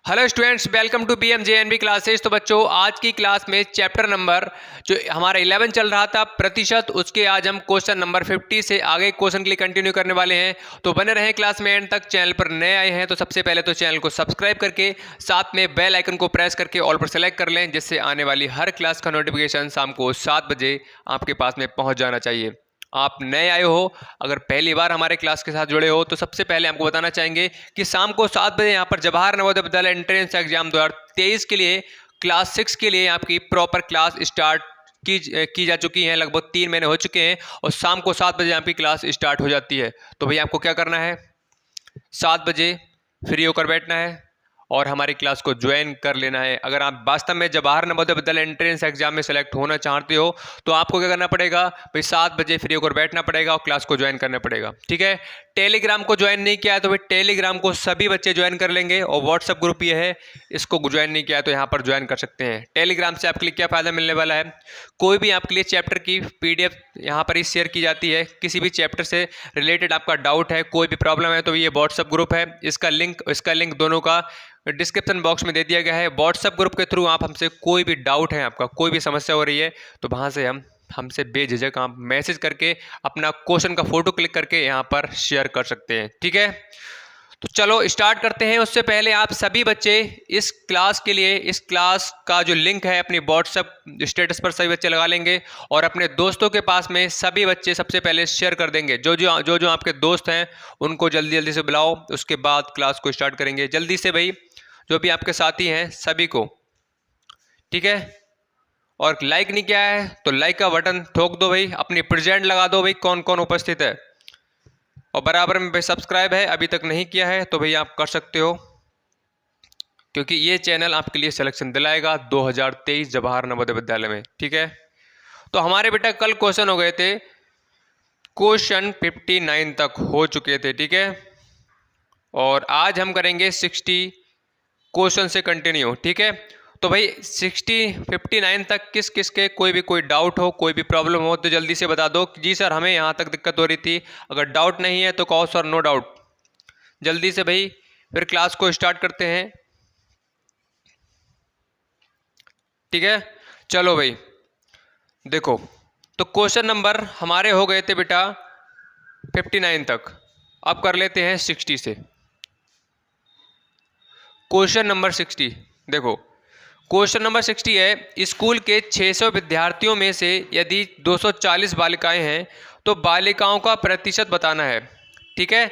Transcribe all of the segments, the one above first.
Hello students, welcome to PMJNB classes. तो बच्चों, आज की क्लास में चैप्टर नंबर जो हमारा 11 चल रहा था प्रतिशत, उसके आज हम क्वेश्चन नंबर 50 से आगे क्वेश्चन के लिए कंटिन्यू करने वाले हैं। तो बने रहें क्लास में एंड तक। चैनल पर नए आए हैं तो सबसे पहले तो चैनल को सब्सक्राइब करके साथ में बेल आइकन को प्रेस करके ऑल पर सेलेक्ट कर लें, जिससे आने वाली हर क्लास का नोटिफिकेशन शाम को 7 बजे आपके पास में पहुँच जाना चाहिए। आप नए आए हो, अगर पहली बार हमारे क्लास के साथ जुड़े हो, तो सबसे पहले आपको बताना चाहेंगे कि शाम को 7 बजे यहाँ पर जवाहर नवोदय विद्यालय एंट्रेंस एग्जाम 2023 के लिए क्लास 6 के लिए आपकी प्रॉपर क्लास स्टार्ट की जा चुकी है। लगभग 3 महीने हो चुके हैं और शाम को 7 बजे आपकी क्लास स्टार्ट हो जाती है। तो भैया आपको क्या करना है, 7 बजे फ्री होकर बैठना है और हमारी क्लास को ज्वाइन कर लेना है। अगर आप वास्तव में जवाहर नवोदय विद्यालय एंट्रेंस एग्जाम में सेलेक्ट होना चाहते हो तो आपको क्या करना पड़ेगा भाई, 7 बजे फ्री होकर बैठना पड़ेगा और क्लास को ज्वाइन करना पड़ेगा। ठीक है, टेलीग्राम को ज्वाइन नहीं किया है तो भाई टेलीग्राम को सभी बच्चे ज्वाइन कर लेंगे और व्हाट्सअप ग्रुप ये है, इसको ज्वाइन नहीं किया है तो यहाँ पर ज्वाइन कर सकते हैं। टेलीग्राम से आपके लिए क्या फ़ायदा मिलने वाला है, कोई भी आपके लिए चैप्टर की PDF यहाँ पर ही शेयर की जाती है। किसी भी चैप्टर से रिलेटेड आपका डाउट है, कोई भी प्रॉब्लम है, तो ये व्हाट्सअप ग्रुप है, इसका लिंक दोनों का डिस्क्रिप्शन बॉक्स में दे दिया गया है। व्हाट्सएप ग्रुप के थ्रू आप हमसे कोई भी डाउट है, आपका कोई भी समस्या हो रही है, तो वहाँ से हमसे बेझिझक आप मैसेज करके अपना क्वेश्चन का फोटो क्लिक करके यहाँ पर शेयर कर सकते हैं। ठीक है, तो चलो स्टार्ट करते हैं। उससे पहले आप सभी बच्चे इस क्लास के लिए, इस क्लास का जो लिंक है अपनी व्हाट्सएप स्टेटस पर सभी बच्चे लगा लेंगे और अपने दोस्तों के पास में सभी बच्चे सबसे पहले शेयर कर देंगे। जो आपके दोस्त हैं उनको जल्दी जल्दी से बुलाओ, उसके बाद क्लास को स्टार्ट करेंगे जल्दी से भाई, जो भी आपके साथी हैं सभी को। ठीक है, और लाइक नहीं किया है तो लाइक का बटन ठोक दो भाई, अपनी प्रेजेंट लगा दो भाई कौन कौन उपस्थित है, और बराबर में भाई सब्सक्राइब है अभी तक नहीं किया है तो भाई आप कर सकते हो, क्योंकि ये चैनल आपके लिए सिलेक्शन दिलाएगा 2023 जवाहर नवोदय विद्यालय में। ठीक है, तो हमारे बेटा कल क्वेश्चन हो गए थे, क्वेश्चन 59 तक हो चुके थे। ठीक है, और आज हम करेंगे 60 क्वेश्चन से कंटिन्यू। ठीक है, तो भाई 59 तक किस किस के कोई डाउट हो, कोई भी प्रॉब्लम हो तो जल्दी से बता दो कि जी सर हमें यहाँ तक दिक्कत हो रही थी। अगर डाउट नहीं है तो कहो सर नो डाउट, जल्दी से भाई, फिर क्लास को स्टार्ट करते हैं। ठीक है, चलो भाई देखो, तो क्वेश्चन नंबर हमारे हो गए थे बेटा 59 तक, अब कर लेते हैं 60 से। क्वेश्चन नंबर 60 देखो, क्वेश्चन नंबर 60 है, स्कूल के 600 विद्यार्थियों में से यदि 240 बालिकाएं हैं तो बालिकाओं का प्रतिशत बताना है। ठीक है,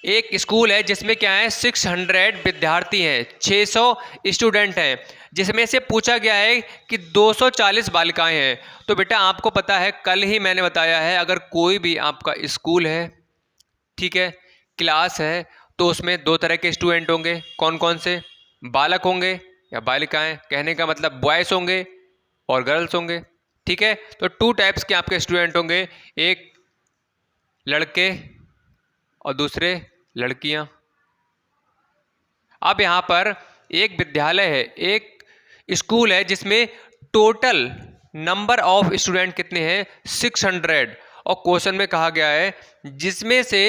एक स्कूल है जिसमें क्या है 600 विद्यार्थी हैं, 600 स्टूडेंट हैं, जिसमें से पूछा गया है कि 240 बालिकाएं हैं। तो बेटा आपको पता है, कल ही मैंने बताया है, अगर कोई भी आपका स्कूल है, ठीक है, क्लास है, तो उसमें दो तरह के स्टूडेंट होंगे। कौन कौन से, बालक होंगे या बालिकाएं, कहने का मतलब बॉयज़ होंगे और गर्ल्स होंगे। ठीक है, तो 2 टाइप्स के आपके स्टूडेंट होंगे, एक लड़के और दूसरे लड़कियां। अब यहाँ पर एक विद्यालय है, एक स्कूल है जिसमें टोटल नंबर ऑफ स्टूडेंट कितने हैं 600, और क्वेश्चन में कहा गया है जिसमें से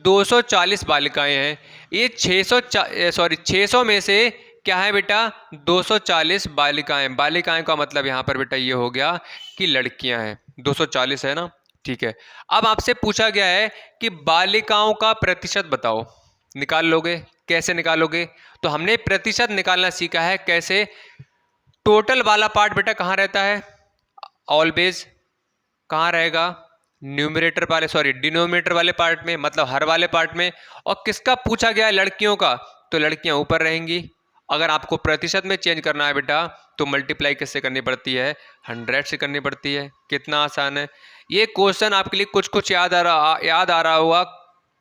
240 बालिकाएं हैं। ये 600 में से क्या है बेटा 240 बालिकाएं। बालिकाएं का मतलब यहाँ पर बेटा ये हो गया कि लड़कियां हैं, 240 है ना। ठीक है, अब आपसे पूछा गया है कि बालिकाओं का प्रतिशत बताओ, निकाल लोगे, कैसे निकालोगे? तो हमने प्रतिशत निकालना सीखा है कैसे। टोटल वाला पार्ट बेटा कहाँ रहता है, ऑलवेज कहाँ रहेगा, न्यूमरेटर वाले डिनोमिनेटर वाले पार्ट में, मतलब हर वाले पार्ट में। और किसका पूछा गया है, लड़कियों का, तो लड़कियां ऊपर रहेंगी। अगर आपको प्रतिशत में चेंज करना है बेटा तो मल्टीप्लाई किससे करनी पड़ती है, 100 से करनी पड़ती है। कितना आसान है ये क्वेश्चन, आपके लिए कुछ कुछ याद आ रहा होगा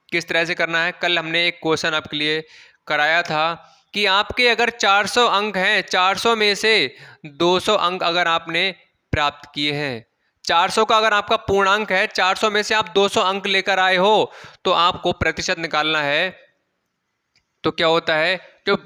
किस तरह से करना है। कल हमने एक क्वेश्चन आपके लिए कराया था कि आपके अगर 400 अंक हैं, 400 में से 200 अंक अगर आपने प्राप्त किए हैं, 400 का अगर आपका पूर्णांक है, 400 में से आप 200 अंक लेकर आए हो, तो आपको प्रतिशत निकालना है। तो क्या होता है, जो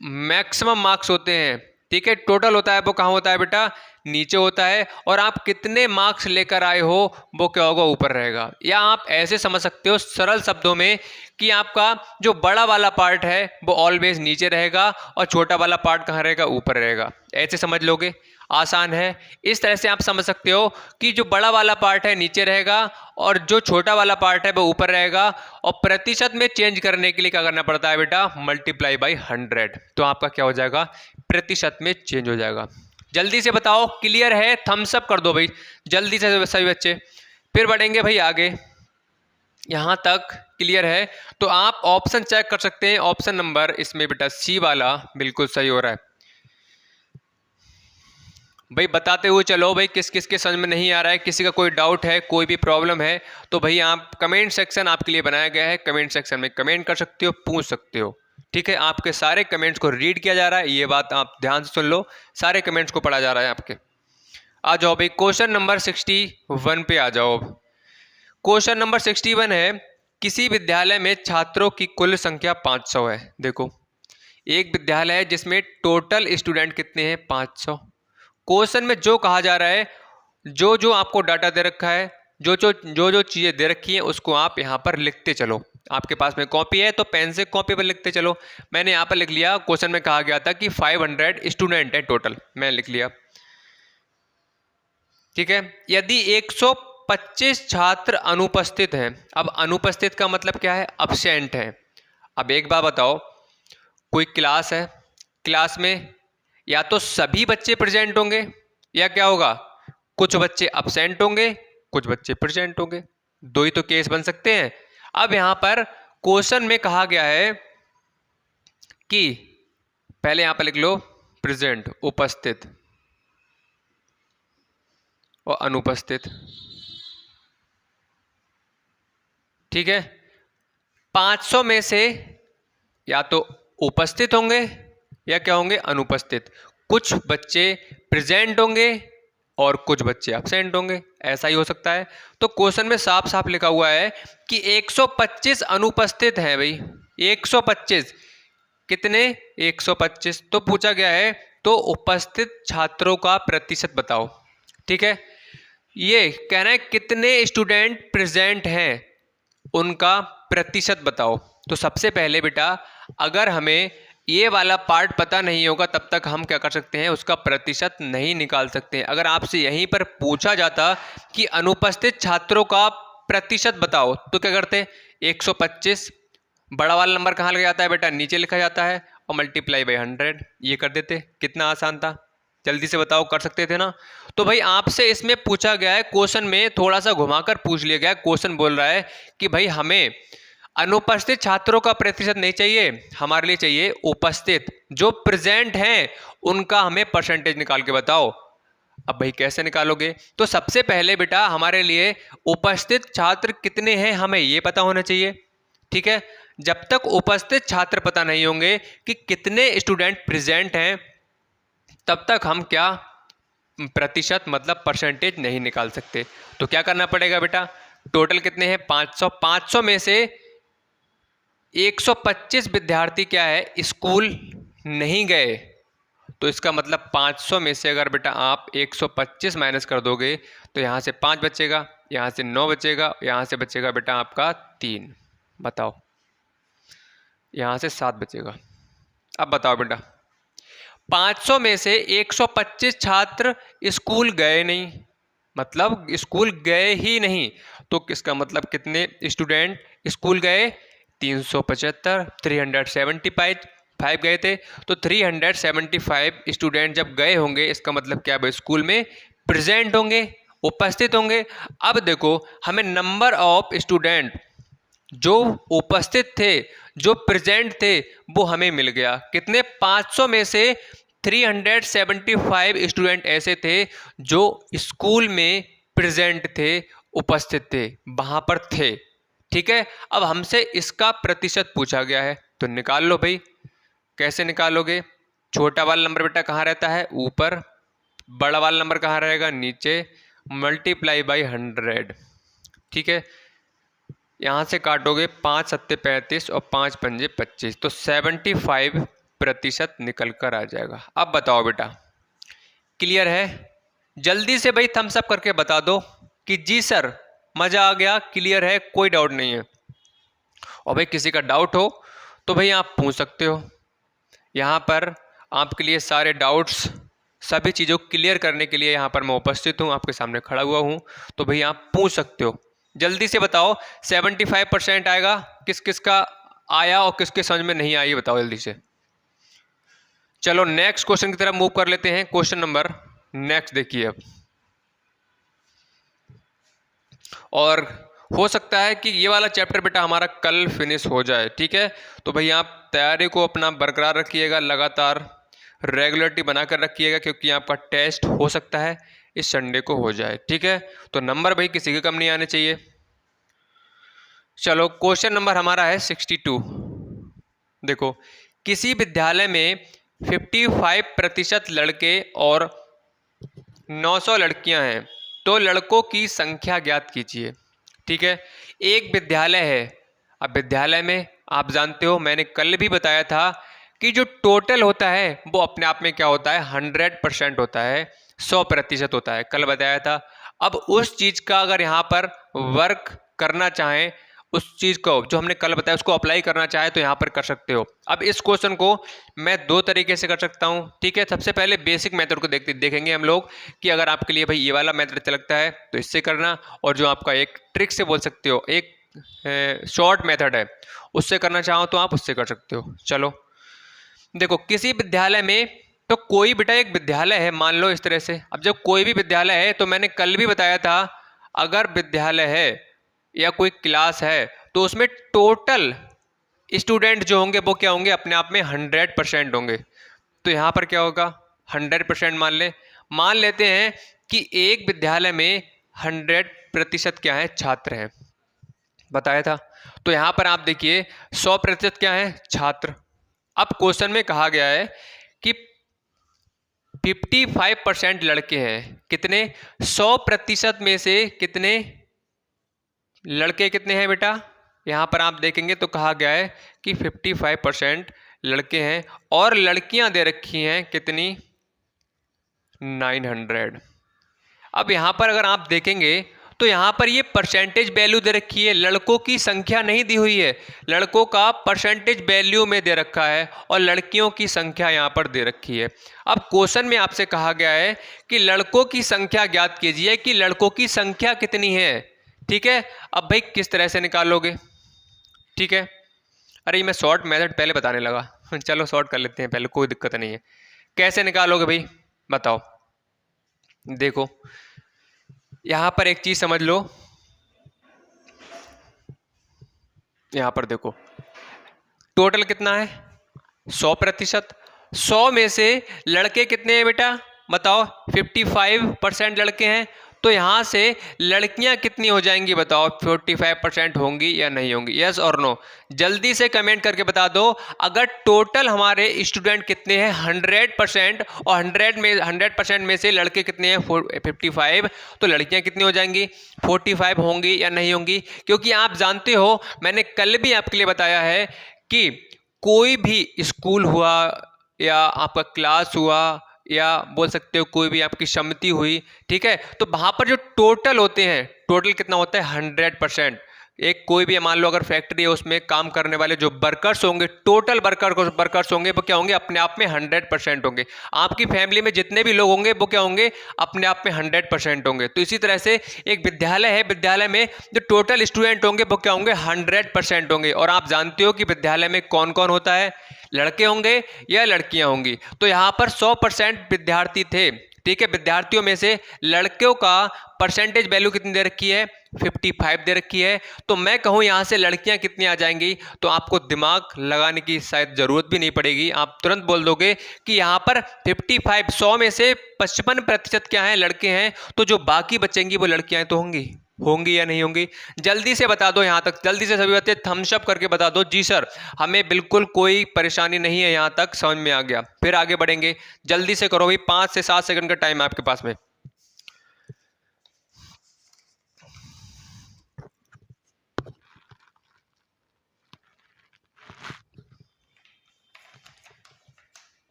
मैक्सिमम मार्क्स होते हैं ठीक है। टोटल होता है वो कहाँ होता है बेटा, नीचे होता है, और आप कितने मार्क्स लेकर आए हो वो क्या होगा, ऊपर रहेगा। या आप ऐसे समझ सकते हो सरल शब्दों में कि आपका जो बड़ा वाला पार्ट है वो ऑलवेज नीचे रहेगा और छोटा वाला पार्ट कहाँ रहेगा, ऊपर रहेगा। ऐसे समझ लोगे, आसान है। इस तरह से आप समझ सकते हो कि जो बड़ा वाला पार्ट है नीचे रहेगा और जो छोटा वाला पार्ट है वो ऊपर रहेगा। और प्रतिशत में चेंज करने के लिए क्या करना पड़ता है बेटा, मल्टीप्लाई बाई 100। तो आपका क्या हो जाएगा, प्रतिशत में चेंज हो जाएगा। जल्दी से बताओ, क्लियर है? थम्स अप कर दो भाई जल्दी से सभी बच्चे, फिर बढ़ेंगे भाई आगे। यहाँ तक क्लियर है तो आप ऑप्शन चेक कर सकते हैं। ऑप्शन नंबर इसमें बेटा सी वाला बिल्कुल सही हो रहा है। भाई बताते हुए चलो भाई, किस किस के समझ में नहीं आ रहा है, किसी का कोई डाउट है, कोई भी प्रॉब्लम है तो भाई आप कमेंट सेक्शन आपके लिए बनाया गया है, कमेंट सेक्शन में कमेंट कर सकते हो, पूछ सकते हो। ठीक है, आपके सारे कमेंट्स को रीड किया जा रहा है, ये बात आप ध्यान से सुन लो, सारे कमेंट्स को पढ़ा जा रहा है आपके। आ जाओ भाई क्वेश्चन नंबर 61 पे आ जाओ। क्वेश्चन नंबर 61 है, किसी विद्यालय में छात्रों की कुल संख्या 500 है। देखो एक विद्यालय है जिसमें टोटल स्टूडेंट कितने हैं, 500। क्वेश्चन में जो कहा जा रहा है, जो जो आपको डाटा दे रखा है, जो चीज़ें दे रखी हैं उसको आप यहाँ पर लिखते चलो। आपके पास में कॉपी है तो पेन से कॉपी पर लिखते चलो। मैंने यहाँ पर लिख लिया, क्वेश्चन में कहा गया था कि 500 स्टूडेंट है टोटल, मैं लिख लिया। ठीक है, यदि 125 छात्र अनुपस्थित हैं, अब अनुपस्थित का मतलब क्या है, अब्सेंट है। अब एक बात बताओ, कोई क्लास है, क्लास में या तो सभी बच्चे प्रेजेंट होंगे या क्या होगा, कुछ बच्चे अब्सेंट होंगे, कुछ बच्चे प्रेजेंट होंगे, दो ही तो केस बन सकते हैं। अब यहां पर क्वेश्चन में कहा गया है कि पहले यहां पर लिख लो प्रेजेंट, उपस्थित और अनुपस्थित। ठीक है, 500 में से या तो उपस्थित होंगे या क्या होंगे, अनुपस्थित। कुछ बच्चे प्रेजेंट होंगे और कुछ बच्चे एब्सेंट होंगे, ऐसा ही हो सकता है। तो क्वेश्चन में साफ साफ लिखा हुआ है कि 125 अनुपस्थित हैं भाई, 125 कितने, 125। तो पूछा गया है तो उपस्थित छात्रों का प्रतिशत बताओ। ठीक है, ये कहना है कितने स्टूडेंट प्रेजेंट हैं उनका प्रतिशत बताओ। तो सबसे पहले बेटा अगर हमें ये वाला पार्ट पता नहीं होगा तब तक हम क्या कर सकते हैं, उसका प्रतिशत नहीं निकाल सकते हैं। अगर आपसे यहीं पर पूछा जाता कि अनुपस्थित छात्रों का प्रतिशत बताओ तो क्या करते, 125 बड़ा वाला नंबर कहाँ लगा जाता है बेटा, नीचे लिखा जाता है, और मल्टीप्लाई बाई 100 ये कर देते। कितना आसान था, जल्दी से बताओ, कर सकते थे ना। तो भाई आपसे इसमें पूछा गया है, क्वेश्चन में थोड़ा सा घुमाकर पूछ लिया गया है। क्वेश्चन बोल रहा है कि भाई हमें अनुपस्थित छात्रों का प्रतिशत नहीं चाहिए, हमारे लिए चाहिए उपस्थित, जो प्रेजेंट हैं उनका हमें परसेंटेज निकाल के बताओ। अब भाई कैसे निकालोगे, तो सबसे पहले बेटा हमारे लिए उपस्थित छात्र कितने हैं हमें ये पता होना चाहिए। ठीक है, जब तक उपस्थित छात्र पता नहीं होंगे कि कितने स्टूडेंट प्रेजेंट हैं तब तक हम क्या प्रतिशत मतलब परसेंटेज नहीं निकाल सकते। तो क्या करना पड़ेगा बेटा, टोटल कितने हैं, 500। 500 में से 125 विद्यार्थी क्या है, स्कूल नहीं गए। तो इसका मतलब 500 में से अगर बेटा आप 125 माइनस कर दोगे तो यहाँ से 5 बचेगा, यहाँ से 9 बचेगा, यहाँ से बचेगा बेटा आपका 3, बताओ, यहाँ से 7 बचेगा। अब बताओ बेटा 500 में से 125 छात्र स्कूल गए नहीं, मतलब स्कूल गए ही नहीं, तो किसका मतलब कितने स्टूडेंट स्कूल गए, 375, 375 गए थे। तो 375 स्टूडेंट जब गए होंगे इसका मतलब क्या है, स्कूल में प्रेजेंट होंगे, उपस्थित होंगे। अब देखो हमें नंबर ऑफ स्टूडेंट जो उपस्थित थे, जो प्रेजेंट थे, वो हमें मिल गया। कितने, 500 में से 375 स्टूडेंट ऐसे थे जो स्कूल में प्रेजेंट थे, उपस्थित थे, वहां पर थे। ठीक है, अब हमसे इसका प्रतिशत पूछा गया है तो निकाल लो भाई। कैसे निकालोगे, छोटा वाला नंबर बेटा कहाँ रहता है, ऊपर, बड़ा वाला नंबर कहाँ रहेगा, नीचे, मल्टीप्लाई बाई 100। ठीक है, यहाँ से काटोगे 5 सत्ते 35 और 5 पंजे 25, तो 75 प्रतिशत निकल कर आ जाएगा। अब बताओ बेटा, क्लियर है? जल्दी से भाई थम्स अप करके बता दो कि जी सर मजा आ गया, क्लियर है, कोई डाउट नहीं है। और भाई किसी का डाउट हो तो भाई आप पूछ सकते हो, यहाँ पर आपके लिए सारे डाउट्स, सभी चीज़ों को क्लियर करने के लिए यहाँ पर मैं उपस्थित हूँ, आपके सामने खड़ा हुआ हूँ। तो भाई आप पूछ सकते हो। जल्दी से बताओ 75% आएगा, किस किस का आया और किसके समझ में नहीं आई, बताओ जल्दी से। चलो नेक्स्ट क्वेश्चन की तरफ मूव कर लेते हैं। क्वेश्चन नंबर नेक्स्ट देखिए अब। और हो सकता है कि ये वाला चैप्टर बेटा हमारा कल फिनिश हो जाए, ठीक है? तो भाई आप तैयारी को अपना बरकरार रखिएगा, लगातार रेगुलरिटी बनाकर रखिएगा, क्योंकि आपका टेस्ट हो सकता है इस संडे को हो जाए, ठीक है? तो नंबर भाई किसी के कम नहीं आने चाहिए। चलो क्वेश्चन नंबर हमारा है 62। देखो, किसी विद्यालय में 55% लड़के और 900 लड़कियां हैं, तो लड़कों की संख्या ज्ञात कीजिए, ठीक है? एक विद्यालय है। अब विद्यालय में आप जानते हो, मैंने कल भी बताया था कि जो टोटल होता है वो अपने आप में क्या होता है, 100% होता है, 100% होता है, कल बताया था। अब उस चीज का अगर यहाँ पर वर्क करना चाहें, उस चीज को जो हमने कल बताया उसको अप्लाई करना चाहे तो यहाँ पर कर सकते हो। अब इस क्वेश्चन को मैं दो तरीके से कर सकता हूँ, ठीक है? सबसे पहले बेसिक मेथड को देखेंगे हम लोग कि अगर आपके लिए भाई ये वाला मेथड अच्छा लगता है तो इससे करना, और जो आपका एक ट्रिक से बोल सकते हो, एक शॉर्ट मेथड है, उससे करना चाहो तो आप उससे कर सकते हो। चलो देखो, किसी विद्यालय में, तो कोई बेटा एक विद्यालय है मान लो इस तरह से। अब जब कोई भी विद्यालय है तो मैंने कल भी बताया था, अगर विद्यालय है या कोई क्लास है तो उसमें टोटल स्टूडेंट जो होंगे वो क्या होंगे, अपने आप में 100% होंगे। तो यहाँ पर क्या होगा, 100% मान लेते हैं कि एक विद्यालय में 100% क्या है, छात्र हैं, बताया था। तो यहाँ पर आप देखिए 100% क्या है, छात्र। अब क्वेश्चन में कहा गया है कि 55% लड़के हैं, कितने, 100% में से कितने लड़के कितने हैं बेटा, यहाँ पर आप देखेंगे तो कहा गया है कि 55% लड़के हैं और लड़कियां दे रखी हैं कितनी, 900। अब यहाँ पर अगर आप देखेंगे तो यहाँ पर ये परसेंटेज वैल्यू दे रखी है, लड़कों की संख्या नहीं दी हुई है, लड़कों का परसेंटेज वैल्यू में दे रखा है और लड़कियों की संख्या यहाँ पर दे रखी है। अब क्वेश्चन में आपसे कहा गया है कि लड़कों की संख्या ज्ञात कीजिए कि लड़कों की संख्या कितनी है, ठीक है? अब भाई किस तरह से निकालोगे, ठीक है? अरे मैं शॉर्ट मेथड पहले बताने लगा, चलो शॉर्ट कर लेते हैं पहले, कोई दिक्कत नहीं है। कैसे निकालोगे भाई बताओ? देखो यहां पर एक चीज समझ लो, यहां पर देखो टोटल कितना है, 100%। 100 में से लड़के कितने हैं बेटा बताओ, 55% लड़के हैं, तो यहां से लड़कियां कितनी हो जाएंगी बताओ, 45% होंगी या नहीं होंगी, यस और नो? जल्दी से कमेंट करके बता दो। अगर टोटल हमारे स्टूडेंट कितने हैं 100% और 100% में से लड़के कितने हैं 55, तो लड़कियां कितनी हो जाएंगी, 45 होंगी या नहीं होंगी? क्योंकि आप जानते हो मैंने कल भी आपके लिए बताया है कि कोई भी स्कूल हुआ या आपका क्लास हुआ या बोल सकते हो कोई भी आपकी समिति हुई, ठीक है, तो वहां पर जो टोटल होते हैं, टोटल कितना होता है 100%। एक कोई भी मान लो अगर फैक्ट्री है, उसमें काम करने वाले जो वर्कर्स होंगे, टोटल वर्कर्स होंगे वो क्या होंगे, अपने आप में 100% होंगे। आपकी फैमिली में जितने भी लोग होंगे वो क्या होंगे, अपने आप में 100% होंगे। तो इसी तरह से एक विद्यालय है, विद्यालय में जो टोटल स्टूडेंट होंगे वो क्या होंगे, 100% होंगे। और आप जानते हो कि विद्यालय में कौन कौन होता है, लड़के होंगे या लड़कियां होंगी। तो यहां पर 100% विद्यार्थी थे, ठीक है? विद्यार्थियों में से लड़कियों का परसेंटेज वैल्यू कितनी दे रखी है, 55 दे रखी है। तो मैं कहूं यहां से लड़कियां कितनी आ जाएंगी, तो आपको दिमाग लगाने की शायद जरूरत भी नहीं पड़ेगी, आप तुरंत बोल दोगे कि यहां पर 55, 100 में से 55% क्या है, लड़के हैं, तो जो बाकी बचेंगी वो लड़कियां तो होंगी या नहीं होंगी? जल्दी से बता दो, यहां तक जल्दी से सभी बच्चे थम्स अप करके बता दो, जी सर हमें बिल्कुल कोई परेशानी नहीं है, यहां तक समझ में आ गया। फिर आगे बढ़ेंगे, जल्दी से करो भाई, 5 से 7 सेकंड का टाइम है आपके पास में।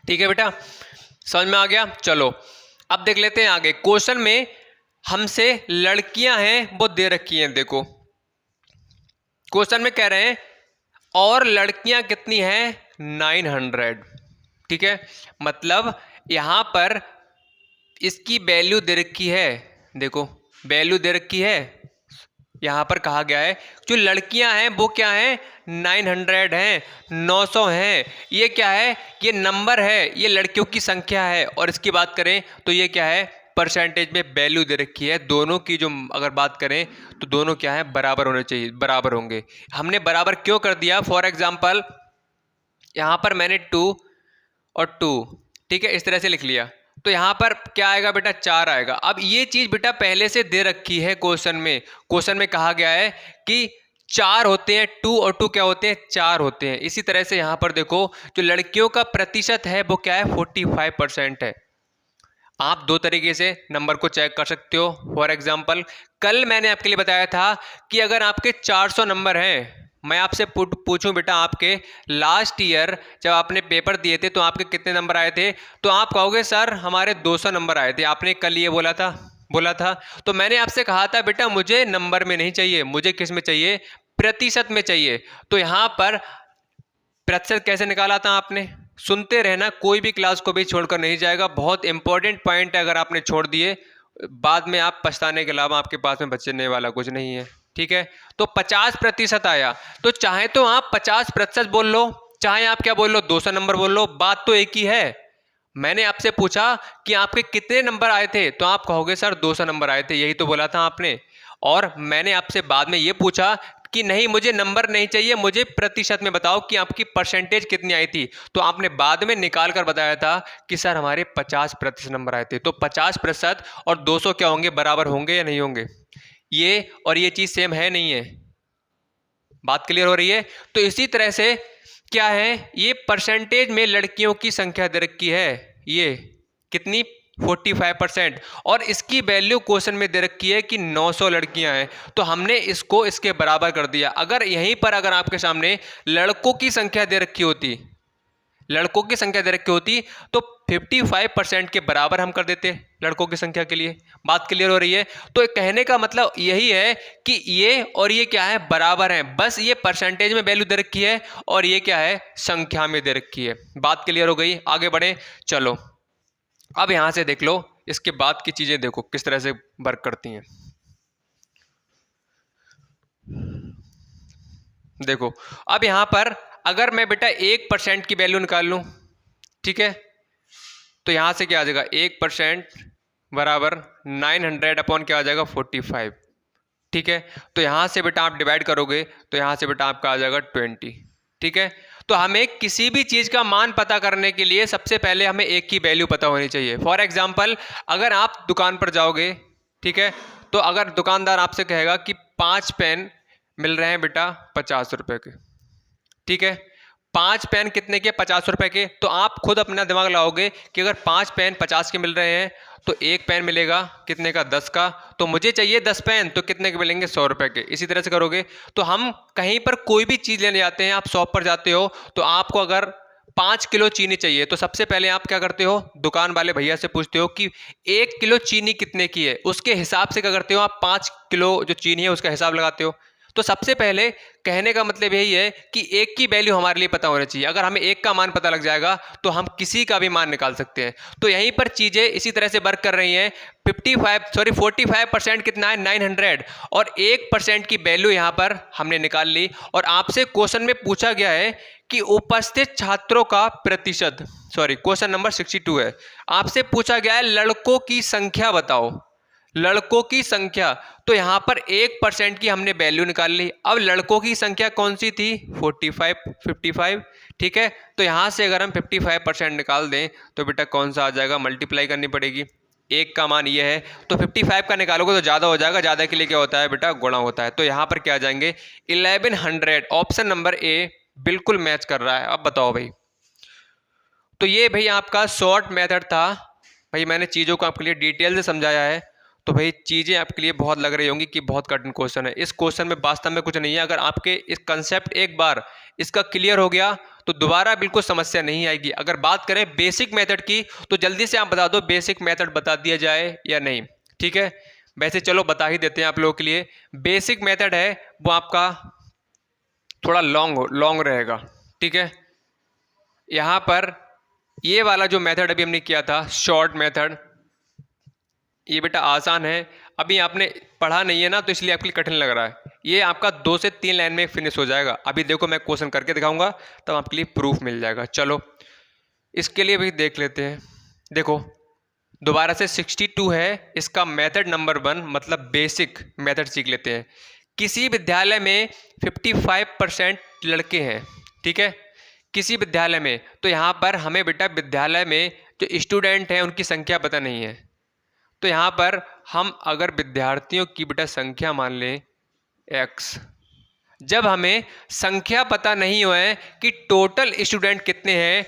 ठीक है बेटा, समझ में आ गया। चलो अब देख लेते हैं आगे। क्वेश्चन में हमसे लड़कियां हैं वो दे रखी हैं। देखो क्वेश्चन में कह रहे हैं और लड़कियां कितनी हैं, 900। ठीक है, मतलब यहां पर इसकी वैल्यू दे रखी है। देखो वैल्यू दे रखी है, यहां पर कहा गया है जो लड़कियां हैं वो क्या है, 900 हैं, 900 हैं। ये क्या है, ये नंबर है, ये लड़कियों की संख्या है। और इसकी बात करें तो ये क्या है, परसेंटेज में वैल्यू दे रखी है। दोनों की जो अगर बात करें तो दोनों क्या है, बराबर होने चाहिए, बराबर होंगे। हमने बराबर क्यों कर दिया, फॉर एग्जाम्पल यहां पर मैंने 2 और 2, ठीक है, इस तरह से लिख लिया, तो यहां पर क्या आएगा बेटा, 4 आएगा। अब ये चीज बेटा पहले से दे रखी है क्वेश्चन में। क्वेश्चन में कहा गया है कि 4 होते हैं, 2 और 2 क्या होते हैं, 4 होते हैं। इसी तरह से यहां पर देखो जो लड़कियों का प्रतिशत है वो क्या है, 45% है। आप दो तरीके से नंबर को चेक कर सकते हो। फॉर एग्जाम्पल कल मैंने आपके लिए बताया था कि अगर आपके 400 नंबर हैं, मैं आपसे पूछूं बेटा आपके लास्ट ईयर जब आपने पेपर दिए थे तो आपके कितने नंबर आए थे, तो आप कहोगे सर हमारे 200 नंबर आए थे। आपने कल ये बोला था। तो मैंने आपसे कहा था बेटा मुझे नंबर में नहीं चाहिए, मुझे किस में चाहिए, प्रतिशत में चाहिए। तो यहां पर प्रतिशत कैसे निकाला था आपने, सुनते रहना, कोई भी क्लास को भी छोड़कर नहीं जाएगा। बहुत इंपॉर्टेंट पॉइंट है, अगर आपने छोड़ दिए बाद में आप पछताने के अलावा आपके पास में बचने वाला कुछ नहीं है। ठीक है, तो 50% आया, तो चाहे तो आप 50% बोल लो, चाहे आप क्या बोल लो, 200 नंबर बोल लो, बात तो एक ही है। मैंने आपसे पूछा कि आपके कितने नंबर आए थे, तो आप कहोगे सर 200 नंबर आए थे, यही तो बोला था आपने। और मैंने आपसे बाद में ये पूछा कि नहीं मुझे नंबर नहीं चाहिए, मुझे प्रतिशत में बताओ कि आपकी परसेंटेज कितनी आई थी, तो आपने बाद में निकाल कर बताया था कि सर हमारे 50% नंबर आए थे। तो 50% और 200 क्या होंगे, बराबर होंगे या नहीं होंगे, ये और ये चीज सेम है नहीं है, बात क्लियर हो रही है। तो इसी तरह से क्या है, ये परसेंटेज में लड़कियों की संख्या दे रखी है, ये कितनी, 45%, और इसकी वैल्यू क्वेश्चन में दे रखी है कि 900 लड़कियां हैं, तो हमने इसको इसके बराबर कर दिया। अगर यहीं पर अगर आपके सामने लड़कों की संख्या दे रखी होती, लड़कों की संख्या दे रखी होती तो 55% के बराबर हम कर देते लड़कों की संख्या के लिए। बात क्लियर हो रही है। तो कहने का मतलब यही है कि ये और ये क्या है, बराबर हैं, बस ये परसेंटेज में वैल्यू दे रखी है और ये क्या है, संख्या में दे रखी है। बात क्लियर हो गई, आगे बढ़े। चलो अब यहां से देख लो, इसके बाद की चीजें देखो किस तरह से वर्क करती हैं। देखो अब यहां पर अगर मैं बेटा 1% की वैल्यू निकाल लूं, ठीक है, तो यहां से क्या आ जाएगा, 1% बराबर 900 अपॉन क्या आ जाएगा, 45। ठीक है, तो यहां से बेटा आप डिवाइड करोगे तो यहां से बेटा आपका आ जाएगा 20। ठीक है, तो हमें किसी भी चीज का मान पता करने के लिए सबसे पहले हमें एक की वैल्यू पता होनी चाहिए। फॉर एग्जाम्पल अगर आप दुकान पर जाओगे, ठीक है, तो अगर दुकानदार आपसे कहेगा कि 5 पेन मिल रहे हैं बेटा 50 रुपए के, ठीक है, 5 पेन कितने के, 50 रुपए के, तो आप खुद अपना दिमाग लगाओगे कि अगर 5 पेन 50 के मिल रहे हैं तो एक पेन मिलेगा कितने का, 10 का, तो मुझे चाहिए 10 पेन, तो कितने के मिलेंगे, 100 रुपए के। इसी तरह से करोगे। तो हम कहीं पर कोई भी चीज़ लेने जाते हैं, आप शॉप पर जाते हो तो आपको अगर 5 किलो चीनी चाहिए तो सबसे पहले आप क्या करते हो, दुकान वाले भैया से पूछते हो कि 1 किलो चीनी कितने की है, उसके हिसाब से क्या करते हो आप, 5 किलो जो चीनी है उसका हिसाब लगाते हो। तो सबसे पहले कहने का मतलब यही है कि एक की वैल्यू हमारे लिए पता होनी चाहिए। अगर हमें एक का मान पता लग जाएगा तो हम किसी का भी मान निकाल सकते हैं। तो यहीं पर चीजें इसी तरह से वर्क कर रही हैं। 45% कितना है, 900, और 1% की वैल्यू यहां पर हमने निकाल ली। और आपसे क्वेश्चन में पूछा गया है कि उपस्थित छात्रों का प्रतिशत, सॉरी क्वेश्चन नंबर 62 है, आपसे पूछा गया है लड़कों की संख्या बताओ, लड़कों की संख्या। तो यहां पर 1% की हमने वैल्यू निकाल ली। अब लड़कों की संख्या कौन सी थी, 55। ठीक है, तो यहां से अगर हम 55% निकाल दें तो बेटा कौन सा आ जाएगा, मल्टीप्लाई करनी पड़ेगी, एक का मान ये है तो 55 का निकालोगे तो ज़्यादा हो जाएगा, ज़्यादा के लिए क्या होता है बेटा, गुणा होता है। तो यहाँ पर क्या आ जाएंगे, 1100। ऑप्शन नंबर ए बिल्कुल मैच कर रहा है। अब बताओ भाई, तो ये भाई आपका शॉर्ट मेथड था। भाई मैंने चीज़ों को आपके लिए डिटेल से समझाया है। तो भाई चीज़ें आपके लिए बहुत लग रही होंगी कि बहुत कठिन क्वेश्चन है। इस क्वेश्चन में वास्तव में कुछ नहीं है। अगर आपके इस कंसेप्ट एक बार इसका क्लियर हो गया तो दोबारा बिल्कुल समस्या नहीं आएगी। अगर बात करें बेसिक मेथड की तो जल्दी से आप बता दो बेसिक मेथड बता दिया जाए या नहीं। ठीक है, वैसे चलो बता ही देते हैं आप लोगों के लिए। बेसिक मेथड है वो आपका थोड़ा लॉन्ग रहेगा। ठीक है, यहाँ पर ये वाला जो मेथड अभी हमने किया था शॉर्ट मेथड, ये बेटा आसान है। अभी आपने पढ़ा नहीं है ना तो इसलिए आपके लिए कठिन लग रहा है। ये आपका 2 से 3 लाइन में फिनिश हो जाएगा। अभी देखो मैं क्वेश्चन करके दिखाऊंगा तब आपके लिए प्रूफ मिल जाएगा। चलो इसके लिए भी देख लेते हैं। देखो दोबारा से 62 है, इसका मेथड नंबर 1 मतलब बेसिक मेथड सीख लेते हैं। किसी विद्यालय में 55% लड़के हैं। ठीक है, किसी विद्यालय में, तो यहाँ पर हमें बेटा विद्यालय में जो स्टूडेंट हैं उनकी संख्या पता नहीं है। तो यहाँ पर हम अगर विद्यार्थियों की बेटा संख्या मान लें x, जब हमें संख्या पता नहीं हुए कि टोटल स्टूडेंट कितने हैं,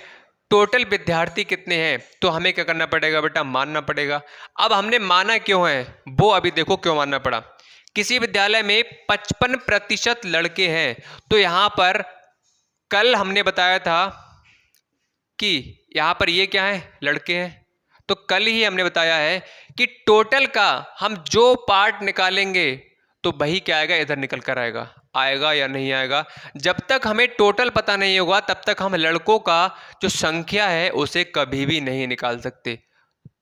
टोटल विद्यार्थी कितने हैं, तो हमें क्या करना पड़ेगा बेटा, मानना पड़ेगा। अब हमने माना क्यों है वो अभी देखो क्यों मानना पड़ा। किसी विद्यालय में 55% लड़के हैं, तो यहाँ पर कल हमने बताया था कि यहाँ पर ये क्या है, लड़के हैं। तो कल ही हमने बताया है कि टोटल का हम जो पार्ट निकालेंगे तो वही क्या आएगा, इधर निकल कर आएगा या नहीं आएगा। जब तक हमें टोटल पता नहीं होगा तब तक हम लड़कों का जो संख्या है उसे कभी भी नहीं निकाल सकते।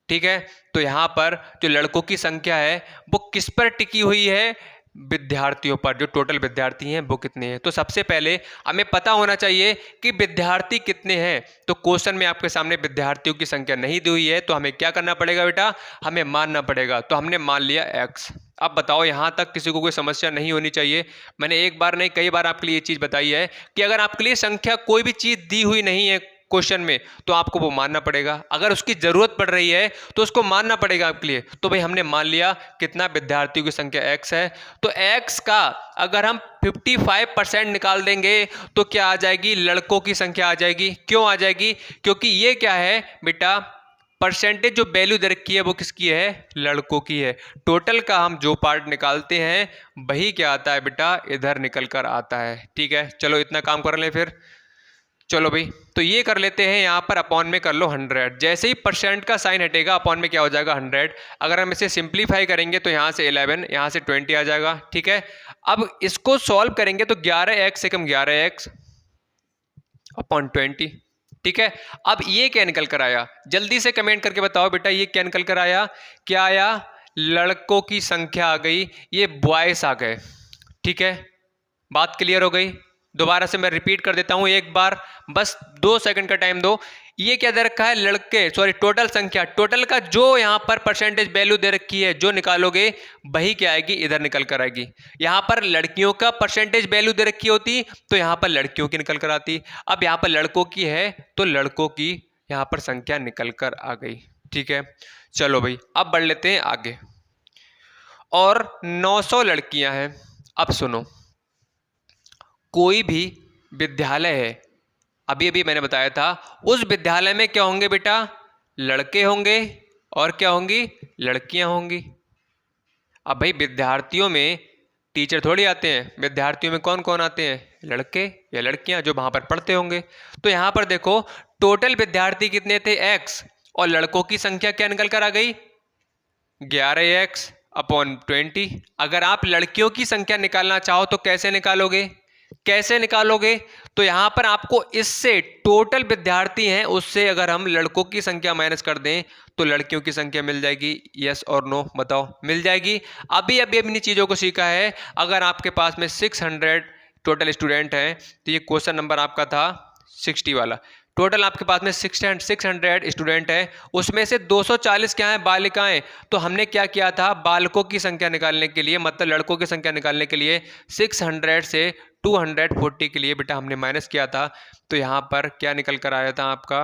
ठीक है, तो यहाँ पर जो लड़कों की संख्या है वो किस पर टिकी हुई है, विद्यार्थियों पर। जो टोटल विद्यार्थी हैं वो कितने हैं। तो सबसे पहले हमें पता होना चाहिए कि विद्यार्थी कितने हैं। तो क्वेश्चन में आपके सामने विद्यार्थियों की संख्या नहीं दी हुई है, तो हमें क्या करना पड़ेगा बेटा, हमें मानना पड़ेगा। तो हमने मान लिया x। अब बताओ यहाँ तक किसी को कोई समस्या नहीं होनी चाहिए। मैंने एक बार नहीं कई बार आपके लिए ये चीज़ बताई है कि अगर आपके लिए संख्या कोई भी चीज़ दी हुई नहीं है क्वेश्चन में तो आपको वो मानना पड़ेगा। अगर उसकी जरूरत पड़ रही है तो उसको मानना पड़ेगा आपके लिए। तो भाई हमने मान लिया कितना, विद्यार्थियों की संख्या x है। तो x का अगर हम 55% निकाल देंगे तो क्या आ जाएगी, लड़कों की संख्या आ जाएगी। क्यों आ जाएगी, क्योंकि ये क्या है बेटा, परसेंटेज जो वैल्यू दे रखी है वो किसकी है, लड़कों की है। टोटल का हम जो पार्ट निकालते हैं वही क्या आता है बेटा, इधर निकल कर आता है। ठीक है, चलो इतना काम कर लें फिर। चलो भाई तो ये कर लेते हैं, यहाँ पर अपॉन में कर लो 100। जैसे ही परसेंट का साइन हटेगा अपॉन में क्या हो जाएगा 100। अगर हम इसे सिंप्लीफाई करेंगे तो यहाँ से 11, यहाँ से 20 आ जाएगा। ठीक है, अब इसको सॉल्व करेंगे तो 11x से कम 11x अपॉन 20। ठीक है, अब ये क्या निकल कर आया, जल्दी से कमेंट करके बताओ बेटा ये क्या निकल कर आया। क्या आया, लड़कों की संख्या आ गई, ये बॉयस आ गए। ठीक है, बात क्लियर हो गई। दोबारा से मैं रिपीट कर देता हूं एक बार, बस 2 सेकंड का टाइम दो। ये क्या दे रखा है, लड़के, सॉरी टोटल संख्या, टोटल का जो यहां पर परसेंटेज वैल्यू दे रखी है जो निकालोगे वही क्या आएगी, इधर निकल कर आएगी। यहां पर लड़कियों का परसेंटेज वैल्यू दे रखी होती तो यहां पर लड़कियों की निकल कर आती। अब यहां पर लड़कों की है तो लड़कों की यहां पर संख्या निकल कर आ गई। ठीक है, चलो भाई अब बढ़ लेते हैं आगे। और 900 लड़कियां हैं। अब सुनो, कोई भी विद्यालय है, अभी अभी मैंने बताया था, उस विद्यालय में क्या होंगे बेटा, लड़के होंगे और क्या होंगी, लड़कियां होंगी। अब भाई विद्यार्थियों में टीचर थोड़ी आते हैं, विद्यार्थियों में कौन कौन आते हैं, लड़के या लड़कियां जो वहां पर पढ़ते होंगे। तो यहां पर देखो टोटल विद्यार्थी कितने थे x, और लड़कों की संख्या क्या निकल कर आ गई, 11x अपॉन 20। अगर आप लड़कियों की संख्या निकालना चाहो तो कैसे निकालोगे, कैसे निकालोगे, तो यहां पर आपको इससे टोटल विद्यार्थी हैं उससे अगर हम लड़कों की संख्या माइनस कर दें तो लड़कियों की संख्या मिल जाएगी। यस और नो बताओ, मिल जाएगी। अभी अभी अपनी चीजों को सीखा है। अगर आपके पास में 600 टोटल स्टूडेंट हैं तो ये क्वेश्चन नंबर आपका था 60 वाला। टोटल आपके पास में 600 स्टूडेंट है, उसमें से 240 क्या है, बालिकाएं। तो हमने क्या किया था, बालकों की संख्या निकालने के लिए, मतलब लड़कों की संख्या निकालने के लिए 600 से 240 के लिए बेटा हमने माइनस किया था। तो यहाँ पर क्या निकल कर आया था आपका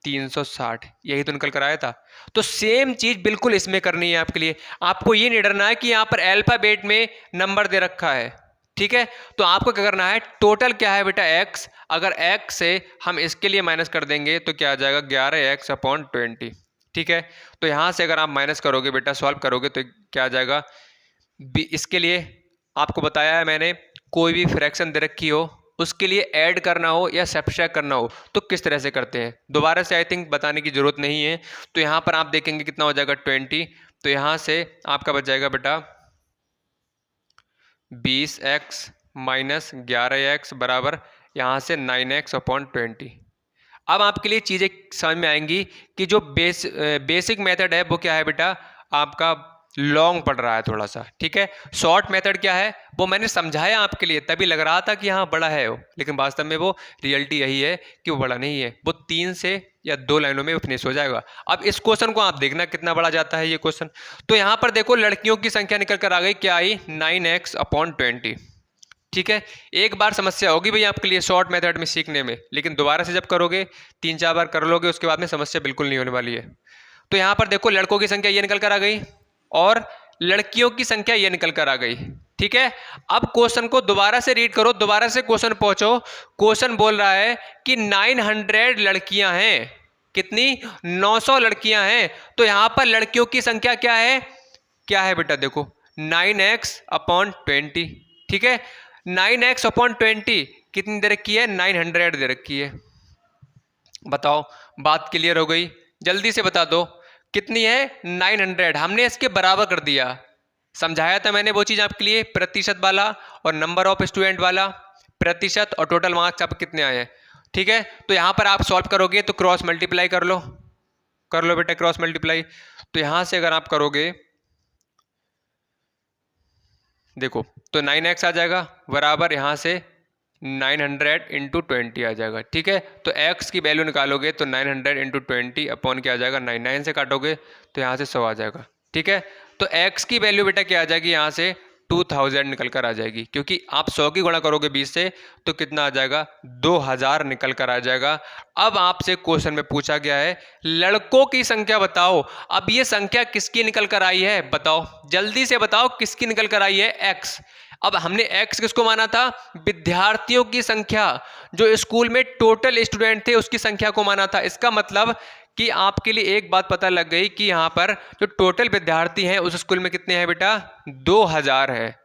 360, यही तो निकल कर आया था। तो सेम चीज बिल्कुल इसमें करनी है आपके लिए। आपको ये नहीं डरना है कि यहाँ पर अल्फाबेट में नंबर दे रखा है। ठीक है, तो आपको क्या करना है, टोटल क्या है बेटा x, अगर x से हम इसके लिए माइनस कर देंगे तो क्या आ जाएगा 11x अपॉन 20। ठीक है, तो यहाँ से अगर आप माइनस करोगे बेटा, सॉल्व करोगे तो क्या आ जाएगा, इसके लिए आपको बताया है मैंने, कोई भी फ्रैक्शन दे रखी हो उसके लिए ऐड करना हो या सब्ट्रैक्ट करना हो तो किस तरह से करते हैं, दोबारा से आई थिंक बताने की जरूरत नहीं है। तो यहाँ पर आप देखेंगे कितना हो जाएगा 20, तो यहाँ से आपका बच जाएगा बेटा 20x माइनस 11x बराबर यहाँ से 9x अपॉन 20। अब आपके लिए चीज़ें समझ में आएंगी कि जो बेसिक मेथड है वो क्या है बेटा, आपका लॉन्ग पड़ रहा है थोड़ा सा, ठीक है। शॉर्ट मेथड क्या है वो मैंने समझाया आपके लिए, तभी लग रहा था कि हाँ बड़ा है वो, लेकिन वास्तव में वो रियलिटी यही है कि वो बड़ा नहीं है, वो 3 से या 2 लाइनों में फिनिश हो जाएगा। अब इस क्वेश्चन को आप देखना कितना बड़ा जाता है ये क्वेश्चन। तो यहाँ पर देखो लड़कियों की संख्या निकल कर आ गई, क्या आई, 9x अपॉन 20, ठीक है। एक बार समस्या होगी भाई आपके लिए शॉर्ट मेथड में सीखने में, लेकिन दोबारा से जब करोगे 3-4 बार कर लोगे उसके बाद में समस्या बिल्कुल नहीं होने वाली है। तो यहाँ पर देखो लड़कों की संख्या ये निकल कर आ गई और लड़कियों की संख्या ये निकल कर आ गई, ठीक है। अब क्वेश्चन को दोबारा से रीड करो, दोबारा से क्वेश्चन पहुंचो। क्वेश्चन बोल रहा है कि 900 लड़कियां हैं, कितनी, 900 लड़कियां हैं। तो यहाँ पर लड़कियों की संख्या क्या है, क्या है बेटा, देखो 9x अपॉन 20, ठीक है। 9x अपॉन 20 कितनी दे रखी है, 900 दे रखी है। बताओ, बात क्लियर हो गई, जल्दी से बता दो कितनी है, 900। हमने इसके बराबर कर दिया, समझाया था मैंने वो चीज़ आपके लिए, प्रतिशत वाला और नंबर ऑफ स्टूडेंट वाला, प्रतिशत और टोटल मार्क्स आप कितने आए हैं, ठीक है। तो यहाँ पर आप सॉल्व करोगे तो क्रॉस मल्टीप्लाई कर लो बेटा, क्रॉस मल्टीप्लाई। तो यहाँ से अगर आप करोगे देखो तो 9x आ जाएगा बराबर यहाँ से 900 इंटू 20 आ जाएगा, ठीक है। तो x की वैल्यू निकालोगे तो 900 इंटू 20 अपॉन क्या आ जाएगा, 99 से काटोगे तो यहाँ से 100 आ जाएगा, ठीक है। तो x की वैल्यू बेटा क्या आ जाएगी, यहाँ से 2000 निकल कर आ जाएगी, क्योंकि आप 100 की गुणा करोगे 20 से तो कितना आ जाएगा, 2000 निकल कर आ जाएगा। अब आपसे क्वेश्चन में पूछा गया है लड़कों की संख्या बताओ। अब ये संख्या किसकी निकल कर आई है बताओ, जल्दी से बताओ किसकी निकल कर आई है, x। अब हमने x किसको माना था, विद्यार्थियों की संख्या, जो स्कूल में टोटल स्टूडेंट थे उसकी संख्या को माना था। इसका मतलब कि आपके लिए एक बात पता लग गई कि यहाँ पर जो टोटल विद्यार्थी हैं उस स्कूल में कितने हैं बेटा, 2000 है,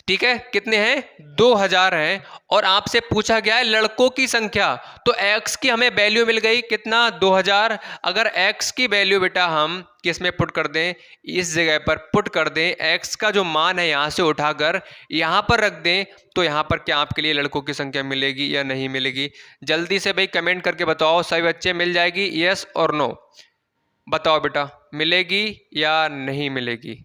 ठीक है, कितने हैं, 2000 हैं। और आपसे पूछा गया है लड़कों की संख्या, तो x की हमें वैल्यू मिल गई कितना, 2000। अगर x की वैल्यू बेटा हम किस में पुट कर दें, इस जगह पर पुट कर दें, x का जो मान है यहाँ से उठाकर यहाँ पर रख दें, तो यहाँ पर क्या आपके लिए लड़कों की संख्या मिलेगी या नहीं मिलेगी, जल्दी से भाई कमेंट करके बताओ सभी बच्चे, मिल जाएगी यस और नो, बताओ बेटा मिलेगी या नहीं मिलेगी।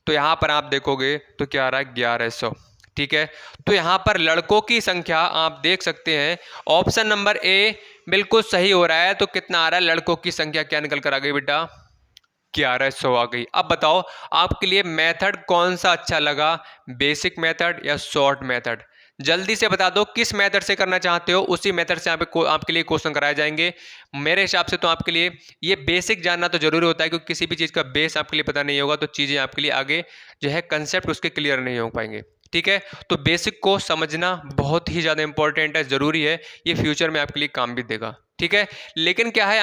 तो यहाँ पर आप देखोगे तो क्या आ रहा है, 1100, ठीक है। तो यहाँ पर लड़कों की संख्या आप देख सकते हैं, ऑप्शन नंबर ए बिल्कुल सही हो रहा है। तो कितना आ रहा है, लड़कों की संख्या क्या निकल कर आ गई बेटा, 1100 आ गई। अब बताओ आपके लिए मेथड कौन सा अच्छा लगा, बेसिक मेथड या शॉर्ट मेथड, जल्दी से बता दो किस मेथड से करना चाहते हो, उसी मेथड से आपके लिए क्वेश्चन कराए जाएंगे। मेरे हिसाब से तो आपके लिए ये बेसिक जानना तो जरूरी होता है, क्योंकि किसी भी चीज़ का बेस आपके लिए पता नहीं होगा तो चीज़ें आपके लिए आगे जो है कंसेप्ट उसके क्लियर नहीं हो पाएंगे, ठीक है। तो बेसिक को समझना बहुत ही ज़्यादा इंपॉर्टेंट है, ज़रूरी है, ये फ्यूचर में आपके लिए काम भी देगा, ठीक है। लेकिन क्या है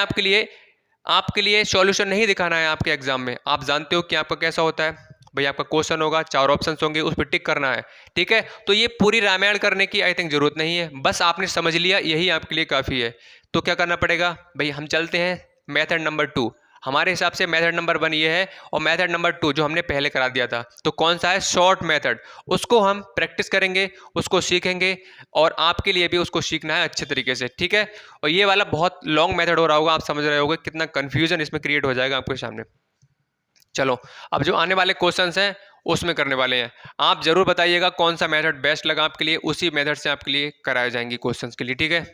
आपके लिए सॉल्यूशन नहीं दिखाना है आपके एग्जाम में। आप जानते हो कि आपका कैसा होता है भाई, आपका क्वेश्चन होगा, 4 ऑप्शंस होंगे, उस पर टिक करना है, ठीक है। तो ये पूरी रामायण करने की आई थिंक जरूरत नहीं है, बस आपने समझ लिया यही आपके लिए काफ़ी है। तो क्या करना पड़ेगा भाई, हम चलते हैं मेथड नंबर 2। हमारे हिसाब से मेथड नंबर 1 ये है और मेथड नंबर 2 जो हमने पहले करा दिया था, तो कौन सा है, शॉर्ट मेथड। उसको हम प्रैक्टिस करेंगे, उसको सीखेंगे और आपके लिए भी उसको सीखना है अच्छे तरीके से, ठीक है। और ये वाला बहुत लॉन्ग मेथड हो रहा होगा, आप समझ रहे होगे कितना कन्फ्यूजन इसमें क्रिएट हो जाएगा आपके सामने। चलो अब जो आने वाले क्वेश्चंस हैं उसमें करने वाले हैं, आप जरूर बताइएगा कौन सा मेथड बेस्ट लगा आपके लिए, उसी मेथड से आपके लिए कराए जाएंगे क्वेश्चंस के लिए, ठीक है।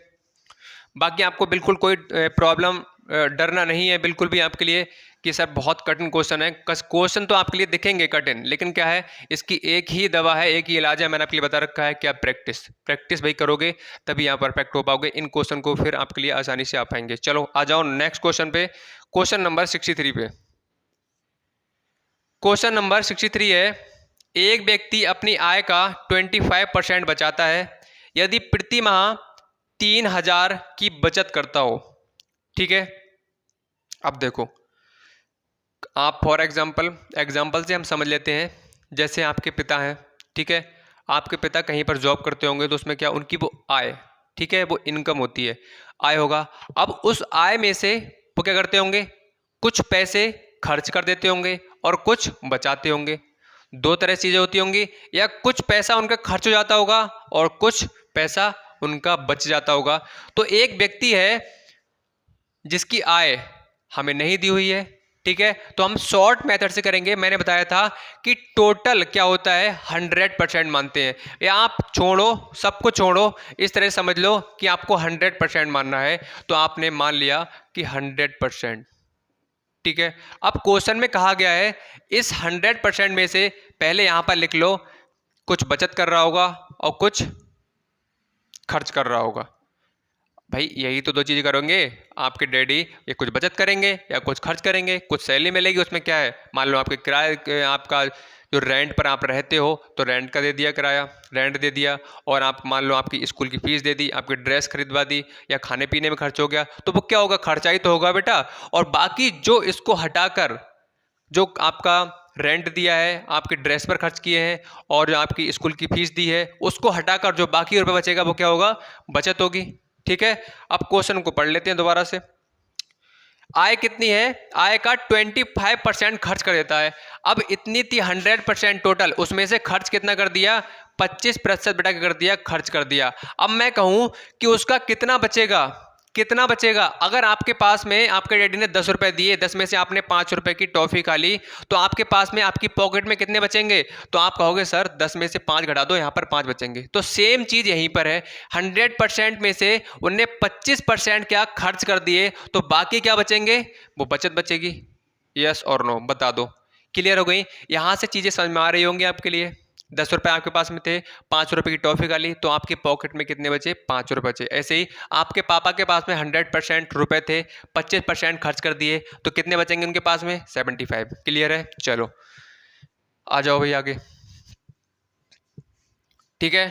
बाकी आपको बिल्कुल कोई प्रॉब्लम, डरना नहीं है बिल्कुल भी आपके लिए कि सर बहुत कठिन क्वेश्चन है। क्वेश्चन तो आपके लिए दिखेंगे कठिन, लेकिन क्या है, इसकी एक ही दवा है, एक ही इलाज है, मैंने आपके लिए बता रखा है, क्या, प्रैक्टिस भाई करोगे तभी यहाँ परफेक्ट हो पाओगे, इन क्वेश्चन को फिर आपके लिए आसानी से आ पाएंगे। चलो आ जाओ नेक्स्ट क्वेश्चन पे, क्वेश्चन नंबर 63 पे। क्वेश्चन नंबर 63 है, एक व्यक्ति अपनी आय का 25% बचाता है यदि प्रति माह 3000 की बचत करता हो, ठीक है। अब देखो, आप फॉर एग्जाम्पल से हम समझ लेते हैं, जैसे आपके पिता हैं, ठीक है, आपके पिता कहीं पर जॉब करते होंगे तो उसमें क्या उनकी वो आय, ठीक है, वो इनकम होती है, आय होगा। अब उस आय में से वो क्या करते होंगे, कुछ पैसे खर्च कर देते होंगे और कुछ बचाते होंगे। दो तरह से चीज़ें होती होंगी, या कुछ पैसा उनका खर्च हो जाता होगा और कुछ पैसा उनका बच जाता होगा। तो एक व्यक्ति है जिसकी आय हमें नहीं दी हुई है, ठीक है, तो हम शॉर्ट मेथड से करेंगे। मैंने बताया था कि टोटल क्या होता है, 100% मानते हैं, या आप छोड़ो, सबको छोड़ो, इस तरह समझ लो कि आपको 100% मानना है, तो आपने मान लिया कि 100%, ठीक है। अब क्वेश्चन में कहा गया है इस 100% में से पहले यहां पर लिख लो, कुछ बचत कर रहा होगा और कुछ खर्च कर रहा होगा। भाई यही तो दो चीज़ें करोगे, आपके डैडी ये कुछ बचत करेंगे या कुछ खर्च करेंगे, कुछ सैलरी मिलेगी, उसमें क्या है, मान लो आपके किराए, आपका जो रेंट पर आप रहते हो तो रेंट का दे दिया, किराया रेंट दे दिया, और आप मान लो आपकी स्कूल की फीस दे दी, आपकी ड्रेस खरीदवा दी, या खाने पीने में खर्च हो गया, तो वो क्या होगा, खर्चा ही तो होगा बेटा। और बाकी जो इसको हटाकर, जो आपका रेंट दिया है, आपके ड्रेस पर खर्च किए हैं और जो आपकी स्कूल की फीस दी है, उसको हटाकर जो बाकी रुपए बचेगा वो क्या होगा, बचत होगी, ठीक है। अब क्वेश्चन को पढ़ लेते हैं दोबारा से। आय कितनी है, आय का 25% खर्च कर देता है। अब इतनी थी 100% टोटल, उसमें से खर्च कितना कर दिया, 25% बेटा क्या कर दिया, खर्च कर दिया। अब मैं कहूं कि उसका कितना बचेगा, कितना बचेगा। अगर आपके पास में आपके डैडी ने 10 रुपए दिए, 10 में से आपने 5 रुपए की टॉफी खा ली, तो आपके पास में आपकी पॉकेट में कितने बचेंगे, तो आप कहोगे सर 10 में से 5 घटा दो, यहां पर 5 बचेंगे। तो सेम चीज यहीं पर है, 100% में से उनने 25% क्या खर्च कर दिए, तो बाकी क्या बचेंगे, वो बचत बचेगी। यस और नो बता दो, क्लियर हो गई। यहां से चीजें समझ में आ रही होंगी आपके लिए। 10 रुपए आपके पास में थे, 5 रुपए की टॉफी खा ली, तो आपके पॉकेट में कितने बचे, 5 रुपए बचे। ऐसे ही आपके पापा के पास में 100% रुपए थे, 25% खर्च कर दिए, तो कितने बचेंगे उनके पास में, 75। क्लियर है, चलो आ जाओ भाई आगे, ठीक है।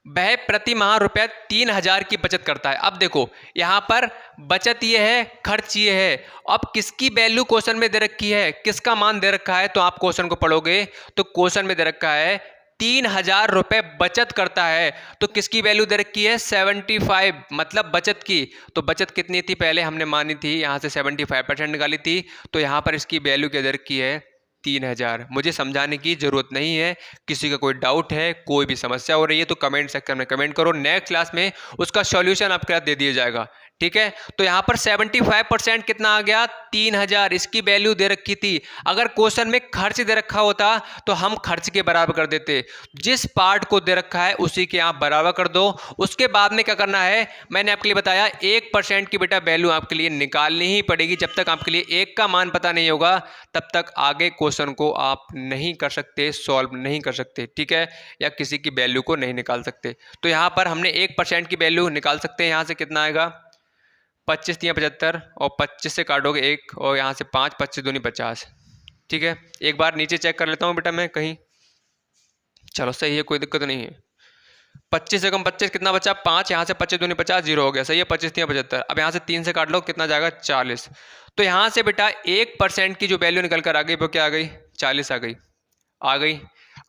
वह प्रति माह रुपया 3,000 की बचत करता है। अब देखो यहां पर बचत ये है, खर्च ये है। अब किसकी वैल्यू क्वेश्चन में दे रखी है, किसका मान दे रखा है, तो आप क्वेश्चन को पढ़ोगे तो क्वेश्चन में दे रखा है 3,000 रुपए बचत करता है, तो किसकी वैल्यू दे रखी है, 75, मतलब बचत की। तो बचत कितनी थी, पहले हमने मानी थी, यहां से 75% निकाली थी, तो यहां पर इसकी वैल्यू क्या दे रखी है, 3,000। मुझे समझाने की जरूरत नहीं है। किसी का कोई डाउट है, कोई भी समस्या हो रही है, तो कमेंट सेक्शन में कमेंट करो, नेक्स्ट क्लास में उसका सॉल्यूशन आपके साथ दे दिया जाएगा, ठीक है। तो यहां पर 75% कितना आ गया, 3,000, इसकी वैल्यू दे रखी थी। अगर क्वेश्चन में खर्च दे रखा होता तो हम खर्च के बराबर कर देते, जिस पार्ट को दे रखा है उसी के आप बराबर कर दो। उसके बाद में क्या करना है, मैंने आपके लिए बताया 1% की बेटा वैल्यू आपके लिए निकालनी ही पड़ेगी। जब तक आपके लिए 1 का मान पता नहीं होगा तब तक आगे क्वेश्चन को आप नहीं कर सकते, सॉल्व नहीं कर सकते, ठीक है, या किसी की वैल्यू को नहीं निकाल सकते। तो यहां पर हमने 1% की वैल्यू निकाल सकते हैं। यहां से कितना आएगा, 25 3 75, और 25 से काटोगे 1, और यहाँ से 5, 25 दूनी 50, ठीक है। एक बार नीचे चेक कर लेता हूँ बेटा मैं कहीं, चलो सही है, कोई दिक्कत नहीं है। 25 से कम 25 कितना बचा, 5, यहाँ से 25 दूनी 50, 0 हो गया, सही है। 25 3 75, अब यहाँ से 3 से काट लो, कितना जाएगा, 40। तो यहाँ से बेटा 1% की जो वैल्यू निकल कर आ गई वो क्या आ गई, 40 आ गई, आ गई।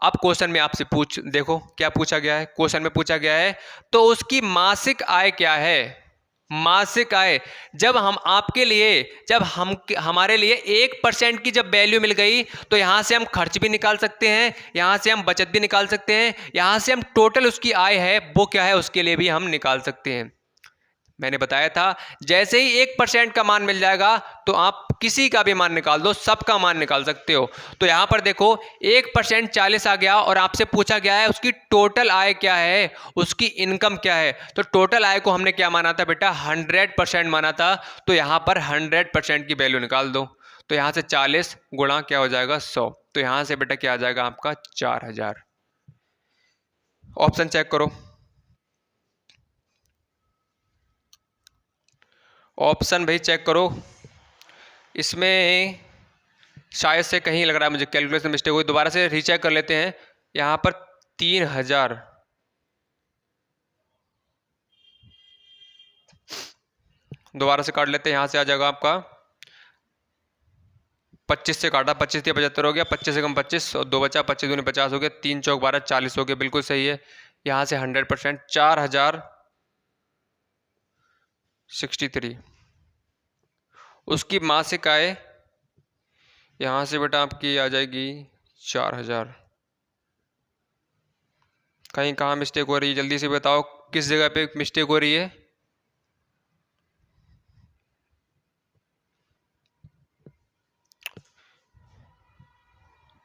अब क्वेश्चन में आपसे देखो क्या पूछा गया है, क्वेश्चन में पूछा गया है तो उसकी मासिक आय क्या है, मासिक आय। जब हम आपके लिए, जब हम हमारे लिए 1% की जब वैल्यू मिल गई, तो यहां से हम खर्च भी निकाल सकते हैं, यहां से हम बचत भी निकाल सकते हैं, यहां से हम टोटल उसकी आय है वो क्या है उसके लिए भी हम निकाल सकते हैं। मैंने बताया था जैसे ही 1% का मान मिल जाएगा तो आप किसी का भी मान निकाल दो, सबका मान निकाल सकते हो। तो यहां पर देखो 1% 40 आ गया, और आपसे पूछा गया है उसकी टोटल आय क्या है, उसकी इनकम क्या है। तो टोटल आय को हमने क्या माना था बेटा, 100% माना था। तो यहां पर 100% की वैल्यू निकाल दो। तो यहां से 40 गुणा क्या हो जाएगा, 100। तो यहां से बेटा क्या आ जाएगा आपका, 4,000। ऑप्शन चेक करो, ऑप्शन भाई चेक करो। इसमें शायद से कहीं लग रहा है मुझे कैलकुलेशन मिस्टेक हुई, दोबारा से रीचेक कर लेते हैं। यहाँ पर 3,000, दोबारा से काट लेते हैं, यहाँ से आ जाएगा आपका 25 से काटा, 25 से 75 हो गया, 25 से कम 25 और 2 बचा, 25 दूनी 50 हो गया, 3 चौक 12, 40 हो गया, बिल्कुल सही है। यहाँ से 100% 4063 उसकी मासिक आय यहाँ से बेटा आपकी आ जाएगी 4000। कहीं कहाँ मिस्टेक हो रही है जल्दी से बताओ, किस जगह पे मिस्टेक हो रही है?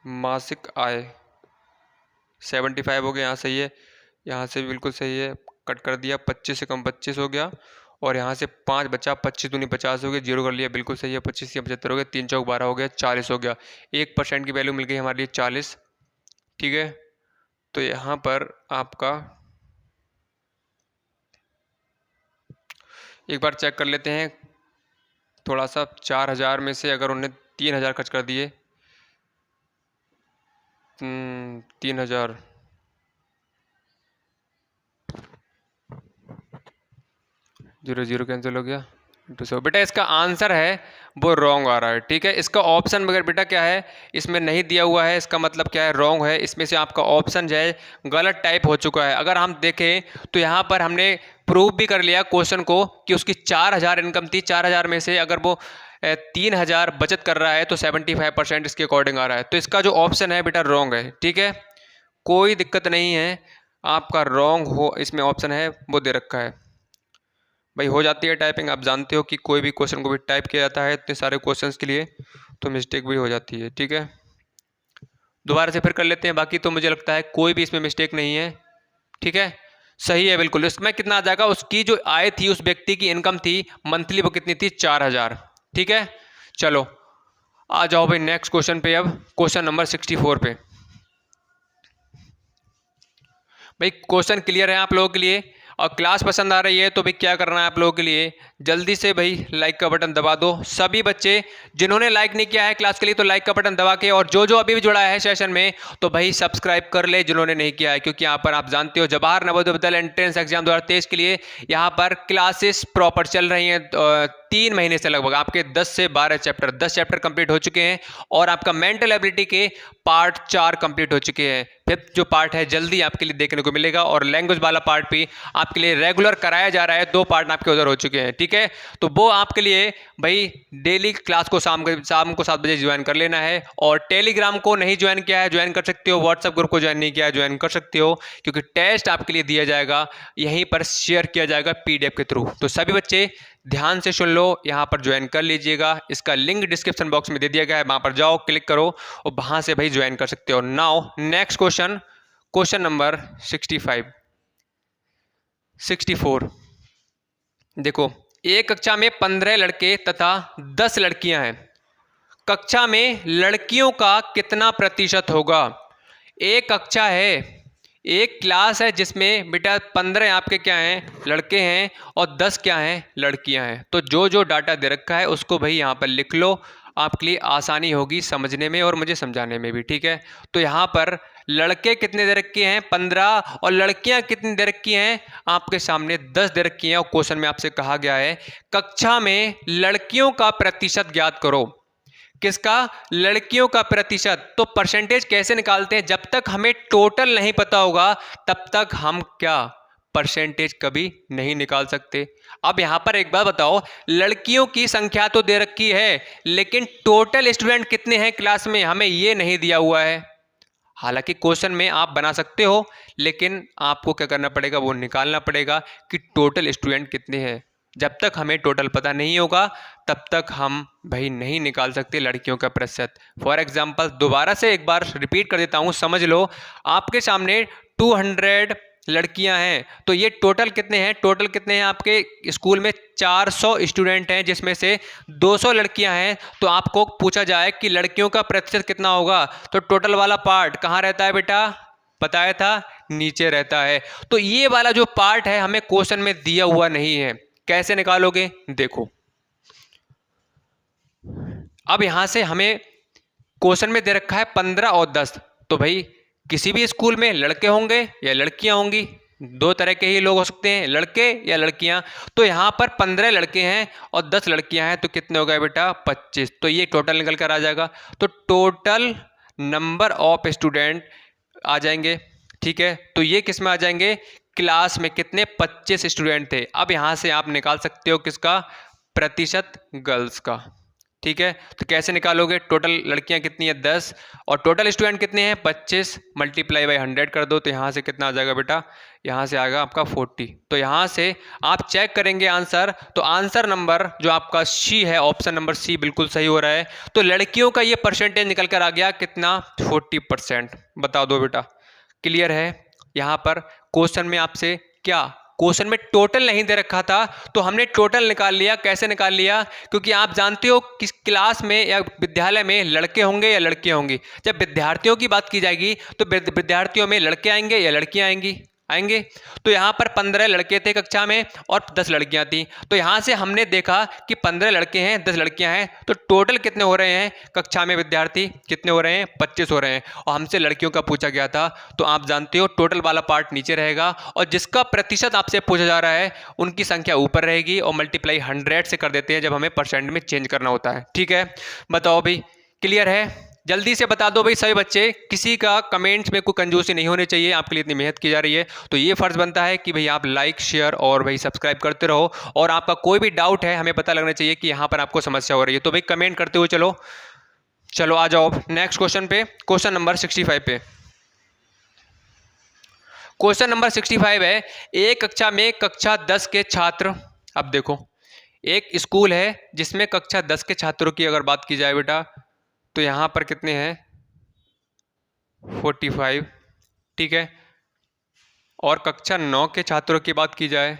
मासिक आय 75 हो गया, यहाँ सही है, यहाँ से भी बिल्कुल सही है, कट कर दिया, 25 से कम 25 हो गया और यहाँ से 5 बचा, 25 दूनी 50 हो गया, जीरो कर लिया, बिल्कुल सही है, 25 से 75 हो गया, 3 चौक 12 हो गया, 40 हो गया, 1% की वैल्यू मिल गई हमारे लिए 40। ठीक है, तो यहाँ पर आपका एक बार चेक कर लेते हैं थोड़ा सा, 4000 में से अगर उन्हें 3000 खर्च कर दिए, 3000 जीरो जीरो कैंसिल हो गया, तो बेटा इसका आंसर है वो रॉन्ग आ रहा है। ठीक है, इसका ऑप्शन वगैरह बेटा क्या है, इसमें नहीं दिया हुआ है, इसका मतलब क्या है, रॉन्ग है। इसमें से आपका ऑप्शन जो है गलत टाइप हो चुका है। अगर हम देखें तो यहाँ पर हमने प्रूव भी कर लिया क्वेश्चन को कि उसकी 4000 इनकम थी, 4000 में से अगर वो 3000 बचत कर रहा है तो 75% इसके अकॉर्डिंग आ रहा है। तो इसका जो ऑप्शन है बेटा रॉन्ग है। ठीक है, कोई दिक्कत नहीं है, आपका रॉन्ग हो इसमें ऑप्शन है वो दे रखा है भाई, हो जाती है टाइपिंग। आप जानते हो कि कोई भी क्वेश्चन को भी टाइप किया जाता है इतने सारे क्वेश्चंस के लिए, तो मिस्टेक भी हो जाती है। ठीक है, दोबारा से फिर कर लेते हैं, बाकी तो मुझे लगता है कोई भी इसमें मिस्टेक नहीं है। ठीक है, सही है बिल्कुल। इसमें कितना आ जाएगा, उसकी जो आय थी, उस व्यक्ति की इनकम थी मंथली, वो कितनी थी, 4000। ठीक है, चलो आ जाओ भाई नेक्स्ट क्वेश्चन पे। अब क्वेश्चन नंबर 64 पे भाई क्वेश्चन क्लियर है आप लोगों के लिए, और क्लास पसंद आ रही है तो भाई क्या करना है आप लोगों के लिए, जल्दी से भाई लाइक का बटन दबा दो। सभी बच्चे जिन्होंने लाइक नहीं किया है क्लास के लिए तो लाइक का बटन दबा के, और जो जो अभी भी जुड़ा है सेशन में तो भाई सब्सक्राइब कर ले जिन्होंने नहीं किया है, क्योंकि यहाँ पर आप जानते हो जवाहर नवोदय विद्यालय एंट्रेंस एग्जाम 2023 के लिए यहाँ पर क्लासेस प्रॉपर चल रही हैं। 3 महीने से लगभग आपके 10 से 12 चैप्टर, 10 चैप्टर कंप्लीट हो चुके हैं, और आपका मेंटल एबिलिटी के पार्ट 4 कंप्लीट हो चुके हैं। फिफ्थ जो पार्ट है जल्दी आपके लिए देखने को मिलेगा, और लैंग्वेज वाला पार्ट भी आपके लिए रेगुलर कराया जा रहा है, 2 पार्ट आपके उधर हो चुके हैं। ठीक है, तो वो आपके लिए भाई डेली क्लास को शाम को 7 बजे ज्वाइन कर लेना है, और टेलीग्राम को नहीं ज्वाइन किया है ज्वाइन कर सकते हो, व्हाट्सएप ग्रुप को ज्वाइन नहीं किया है ज्वाइन कर सकते हो, क्योंकि टेस्ट आपके लिए दिया जाएगा, यहीं पर शेयर किया जाएगा PDF के थ्रू। तो सभी बच्चे ध्यान से सुन लो, यहाँ पर ज्वाइन कर लीजिएगा, इसका लिंक डिस्क्रिप्शन बॉक्स में दे दिया गया है, वहां पर जाओ क्लिक करो और वहां से भाई ज्वाइन कर सकते हो। Now next question, question number 64 देखो, एक कक्षा में 15 लड़के तथा 10 लड़कियां हैं, कक्षा में लड़कियों का कितना प्रतिशत होगा? एक कक्षा है, एक क्लास है जिसमें बेटा 15 आपके क्या हैं, लड़के हैं, और 10 क्या हैं, लड़कियां हैं। तो जो जो डाटा दे रखा है उसको भाई यहाँ पर लिख लो, आपके लिए आसानी होगी समझने में और मुझे समझाने में भी। ठीक है, तो यहाँ पर लड़के कितने दे रखे हैं, 15, और लड़कियां कितनी दे रखी हैं, आपके सामने 10 दे रखी हैं, और क्वेश्चन में आपसे कहा गया है कक्षा में लड़कियों का प्रतिशत ज्ञात करो। किसका? लड़कियों का प्रतिशत। तो परसेंटेज कैसे निकालते हैं? जब तक हमें टोटल नहीं पता होगा तब तक हम क्या परसेंटेज कभी नहीं निकाल सकते। अब यहां पर एक बात बताओ, लड़कियों की संख्या तो दे रखी है, लेकिन टोटल स्टूडेंट कितने हैं क्लास में, हमें यह नहीं दिया हुआ है। हालांकि क्वेश्चन में आप बना सकते हो, लेकिन आपको क्या करना पड़ेगा, वो निकालना पड़ेगा कि टोटल स्टूडेंट कितने हैं। जब तक हमें टोटल पता नहीं होगा तब तक हम भाई नहीं निकाल सकते लड़कियों का प्रतिशत। फॉर एग्जांपल दोबारा से एक बार रिपीट कर देता हूं, समझ लो। आपके सामने 200 लड़कियां हैं, तो ये टोटल कितने हैं, टोटल कितने हैं आपके स्कूल में 400 स्टूडेंट हैं, जिसमें से 200 लड़कियां हैं। तो आपको पूछा जाए कि लड़कियों का प्रतिशत कितना होगा, तो टोटल वाला पार्ट कहाँ रहता है बेटा, बताया था नीचे रहता है। तो ये वाला जो पार्ट है हमें क्वेश्चन में दिया हुआ नहीं है, कैसे निकालोगे देखो। अब यहां से हमें क्वेश्चन में दे रखा है 15 और 10, तो भाई किसी भी स्कूल में लड़के होंगे या लड़कियां होंगी, दो तरह के ही लोग हो सकते हैं, लड़के या लड़कियां। तो यहाँ पर 15 लड़के हैं और 10 लड़कियां हैं, तो कितने हो गए बेटा 25। तो ये टोटल निकल कर आ जाएगा। तो टोटल नंबर ऑफ स्टूडेंट आ जाएंगे, ठीक है। तो ये किस में आ जाएंगे, क्लास में कितने 25 स्टूडेंट थे। अब यहाँ से आप निकाल सकते हो किसका, प्रतिशत गर्ल्स का, ठीक है। तो कैसे निकालोगे, टोटल लड़कियां कितनी है 10 और टोटल स्टूडेंट कितने हैं 25, मल्टीप्लाई बाई 100 कर दो। तो यहाँ से कितना आ जाएगा बेटा, यहाँ से आएगा आपका 40। तो यहाँ से आप चेक करेंगे आंसर, तो आंसर नंबर जो आपका सी है, ऑप्शन नंबर सी बिल्कुल सही हो रहा है। तो लड़कियों का ये परसेंटेज निकल कर आ गया कितना, 40%। बता दो बेटा, क्लियर है। यहाँ पर क्वेश्चन में आपसे क्या, क्वेश्चन में टोटल नहीं दे रखा था तो हमने टोटल निकाल लिया। कैसे निकाल लिया, क्योंकि आप जानते हो किस क्लास में या विद्यालय में लड़के होंगे या लड़कियां होंगी। जब विद्यार्थियों की बात की जाएगी तो विद्यार्थियों में लड़के आएंगे या लड़कियां आएंगे। तो यहाँ पर 15 लड़के थे कक्षा में और 10 लड़कियां थी। तो यहाँ से हमने देखा कि 15 लड़के हैं 10 लड़कियां हैं, तो टोटल कितने हो रहे हैं कक्षा में विद्यार्थी, कितने हो रहे हैं 25 हो रहे हैं। और हमसे लड़कियों का पूछा गया था, तो आप जानते हो टोटल वाला पार्ट नीचे रहेगा और जिसका प्रतिशत आपसे पूछा जा रहा है उनकी संख्या ऊपर रहेगी और मल्टीप्लाई 100 से कर देते हैं जब हमें परसेंट में चेंज करना होता है, ठीक है। बताओ भाई, क्लियर है। जल्दी से बता दो भाई सभी बच्चे, किसी का कमेंट्स में कोई कंजूसी नहीं होनी चाहिए, आपके लिए इतनी मेहनत की जा रही है। तो ये फर्ज बनता है कि भाई आप लाइक शेयर और भाई सब्सक्राइब करते रहो, और आपका कोई भी डाउट है हमें पता लगना चाहिए कि यहाँ पर आपको समस्या हो रही है। तो भाई कमेंट करते हुए चलो आ जाओ नेक्स्ट क्वेश्चन पे, क्वेश्चन नंबर 65 पे। क्वेश्चन नंबर 65 है, एक कक्षा में कक्षा 10 के छात्र। अब देखो, एक स्कूल है जिसमें कक्षा 10 के छात्रों की अगर बात की जाए बेटा, तो यहाँ पर कितने हैं 45, ठीक है। और कक्षा 9 के छात्रों की बात की जाए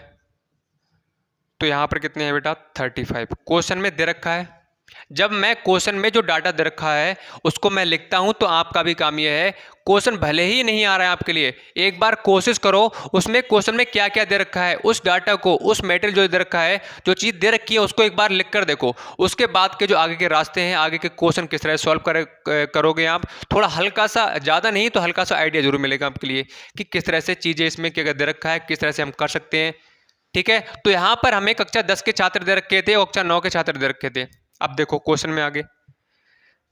तो यहाँ पर कितने हैं बेटा 35। क्वेश्चन में दे रखा है, जब मैं क्वेश्चन में जो डाटा दे रखा है उसको मैं लिखता हूं, तो आपका भी काम यह है, क्वेश्चन भले ही नहीं आ रहा है आपके लिए, एक बार कोशिश करो उसमें क्वेश्चन में क्या क्या दे रखा है, उस डाटा को, उस मेटेरियल जो दे रखा है, जो चीज़ दे रखी है उसको एक बार लिख कर देखो। उसके बाद के जो आगे के रास्ते हैं, आगे के क्वेश्चन किस तरह सॉल्व करोगे आप, थोड़ा हल्का सा, ज़्यादा नहीं तो हल्का सा आइडिया जरूर मिलेगा आपके लिए कि किस तरह से चीज़ें इसमें क्या दे रखा है, किस तरह से हम कर सकते हैं, ठीक है। तो यहाँ पर हमें कक्षा 10 के छात्र दे रखे थे और कक्षा 9 के छात्र दे रखे थे। अब देखो क्वेश्चन में आगे,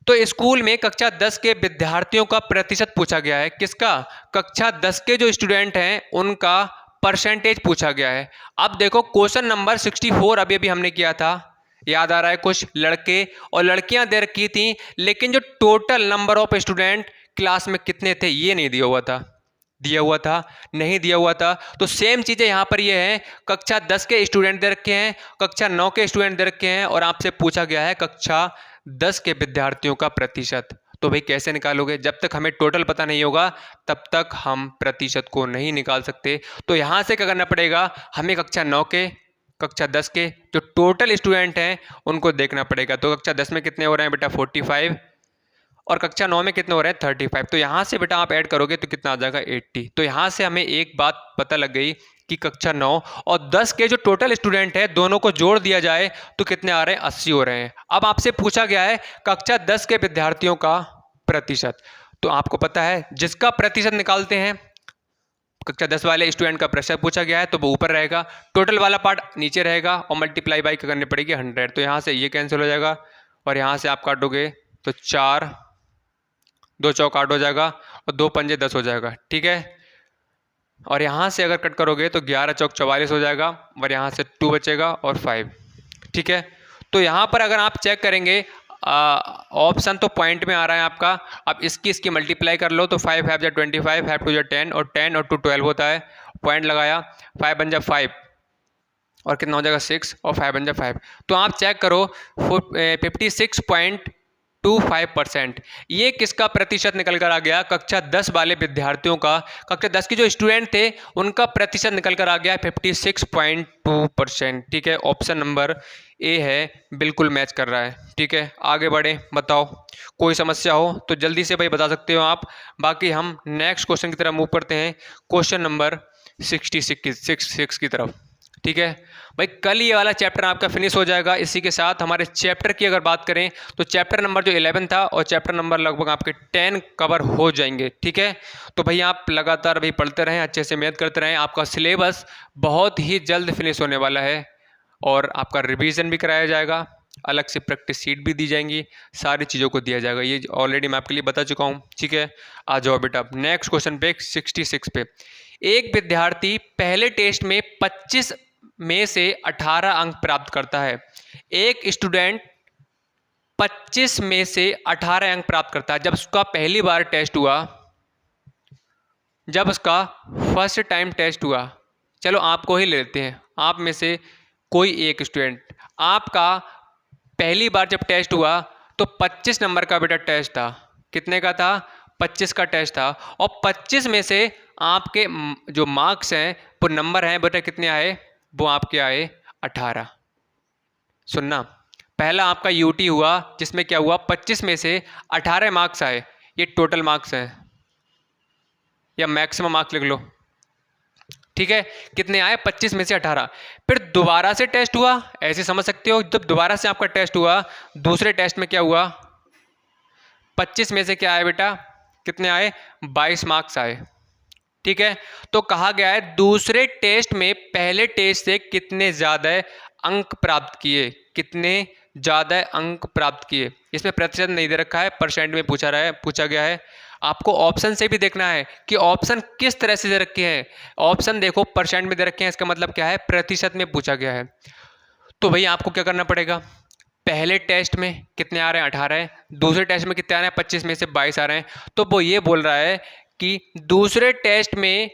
तो स्कूल में कक्षा 10 के विद्यार्थियों का प्रतिशत पूछा गया है। किसका, कक्षा 10 के जो स्टूडेंट हैं उनका परसेंटेज पूछा गया है। अब देखो क्वेश्चन नंबर 64 अभी हमने किया था, याद आ रहा है, कुछ लड़के और लड़कियां दे रखी थी, लेकिन जो total number of student class में कितने थे ये नहीं दिया हुआ था, नहीं दिया हुआ था। तो सेम चीजें यहां पर ये है, कक्षा 10 के स्टूडेंट दे रखे हैं, कक्षा 9 के स्टूडेंट दे रखे हैं, और आपसे पूछा गया है कक्षा 10 के विद्यार्थियों का प्रतिशत। तो भाई कैसे निकालोगे, जब तक हमें टोटल पता नहीं होगा तब तक हम प्रतिशत को नहीं निकाल सकते। तो यहां से क्या करना पड़ेगा, हमें कक्षा 9 के, कक्षा 10 के जो टोटल स्टूडेंट हैं उनको देखना पड़ेगा। तो कक्षा 10 में कितने हो रहे हैं बेटा 45, और कक्षा 9 में कितने हो रहे हैं 35। तो यहाँ से बेटा आप ऐड करोगे तो कितना आ जाएगा 80। तो यहाँ से हमें एक बात पता लग गई कि कक्षा 9 और 10 के जो टोटल स्टूडेंट है दोनों को जोड़ दिया जाए तो कितने आ रहे हैं 80 हो रहे हैं। अब आपसे पूछा गया है कक्षा 10 के विद्यार्थियों का प्रतिशत, तो आपको पता है जिसका प्रतिशत निकालते हैं, कक्षा 10 वाले स्टूडेंट का प्रतिशत पूछा गया है तो वो ऊपर रहेगा, टोटल वाला पार्ट नीचे रहेगा, और मल्टीप्लाई बाई करनी पड़ेगी 100। तो यहाँ से ये कैंसिल हो जाएगा और यहाँ से आप काटोगे तो 4, 2 चौक 8 हो जाएगा और 2 पंजे 10 हो जाएगा, ठीक है। और यहाँ से अगर कट करोगे तो 11 चौक 44 हो जाएगा, और यहाँ से 2 बचेगा और 5, ठीक है। तो यहाँ पर अगर आप चेक करेंगे ऑप्शन तो पॉइंट में आ रहा है आपका, अब इसकी मल्टीप्लाई कर लो तो 5 5 जा 25, 5 2 जा 10 और 10 और 2 12 होता है, पॉइंट लगाया, 5 बन जा 5 और कितना हो जाएगा 6 और 5 बन जा 5। तो आप चेक करो 56.25%, ये किसका प्रतिशत निकल कर आ गया, कक्षा 10 वाले विद्यार्थियों का, कक्षा 10 के जो स्टूडेंट थे उनका प्रतिशत निकल कर आ गया 56.2%, ठीक है। ऑप्शन नंबर ए है, बिल्कुल मैच कर रहा है, ठीक है। आगे बढ़े, बताओ कोई समस्या हो तो जल्दी से भाई बता सकते हो आप, बाकी हम नेक्स्ट क्वेश्चन की तरफ मूव करते हैं, क्वेश्चन नंबर 66 की तरफ, ठीक है भाई, कल ये वाला चैप्टर आपका फिनिश हो जाएगा। इसी के साथ हमारे चैप्टर की अगर बात करें तो चैप्टर नंबर जो 11 था और चैप्टर नंबर लगभग आपके 10 कवर हो जाएंगे। ठीक है, तो भाई आप लगातार भाई पढ़ते रहें, अच्छे से मेहनत करते रहें। आपका सिलेबस बहुत ही जल्द फिनिश होने वाला है और आपका रिवीजन भी कराया जाएगा, अलग से प्रैक्टिस शीट भी दी जाएंगी, सारी चीज़ों को दिया जाएगा। ये ऑलरेडी मैं आपके लिए बता चुका हूँ। ठीक है, आ जाओ बेटा नेक्स्ट क्वेश्चन पे 66 पे। एक विद्यार्थी पहले टेस्ट में 25 में से 18 अंक प्राप्त करता है। एक स्टूडेंट 25 में से 18 अंक प्राप्त करता है जब उसका पहली बार टेस्ट हुआ, जब उसका फर्स्ट टाइम टेस्ट हुआ। चलो आपको ही ले लेते हैं, आप में से कोई एक स्टूडेंट, आपका पहली बार जब टेस्ट हुआ तो 25 नंबर का बेटा टेस्ट था। कितने का था? 25 का टेस्ट था। और 25 में से आपके जो मार्क्स हैं, वो नंबर हैं बेटा, कितने आए? वो आपके आए 18। सुनना, पहला आपका यूटी हुआ जिसमें क्या हुआ, 25 में से 18 मार्क्स आए। ये टोटल मार्क्स हैं या मैक्सिमम मार्क्स लिख लो। ठीक है, कितने आए? 25 में से 18। फिर दोबारा से टेस्ट हुआ, ऐसे समझ सकते हो, जब दोबारा से आपका टेस्ट हुआ, दूसरे टेस्ट में क्या हुआ, 25 में से क्या आया बेटा, कितने आए? 22 मार्क्स आए। ठीक है, तो कहा गया है दूसरे टेस्ट में पहले टेस्ट से कितने ज़्यादा अंक प्राप्त किए, कितने ज़्यादा अंक प्राप्त किए। इसमें प्रतिशत नहीं दे रखा है, परसेंट में पूछा गया है। आपको ऑप्शन से भी देखना है कि ऑप्शन किस तरह से दे रखे हैं। ऑप्शन देखो परसेंट में दे रखे हैं, इसका मतलब क्या है, प्रतिशत में पूछा गया है। तो भैया आपको क्या करना पड़ेगा, पहले टेस्ट में कितने आ रहे हैं? 18 है। दूसरे टेस्ट में कितने आ रहे हैं? 25 में से 22 आ रहे हैं। तो वो ये बोल रहा है कि दूसरे टेस्ट में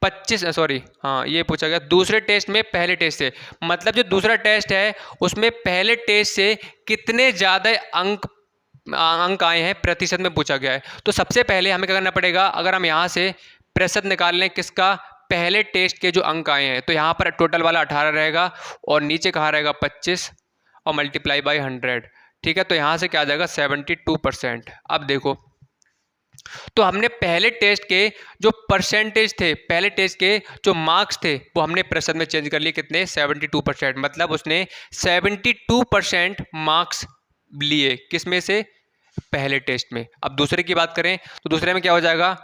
25, सॉरी हाँ, ये पूछा गया दूसरे टेस्ट में पहले टेस्ट से, मतलब जो दूसरा टेस्ट है उसमें पहले टेस्ट से कितने ज़्यादा अंक आए हैं, प्रतिशत में पूछा गया है। तो सबसे पहले हमें क्या करना पड़ेगा, अगर हम यहाँ से प्रतिशत निकाल लें किसका, पहले टेस्ट के जो अंक आए हैं, तो यहाँ पर टोटल वाला 18 रहेगा और नीचे कहाँ रहेगा 25 और मल्टीप्लाई बाई 100। ठीक है, तो यहाँ से क्या आ जाएगा 72%। अब देखो, तो हमने पहले टेस्ट के जो परसेंटेज थे, पहले टेस्ट के जो मार्क्स थे, वो हमने प्रतिशत में चेंज कर लिए, कितने? 72%। मतलब उसने 72% मार्क्स लिए, किस में से? पहले टेस्ट में। अब दूसरे की बात करें तो दूसरे में क्या हो जाएगा,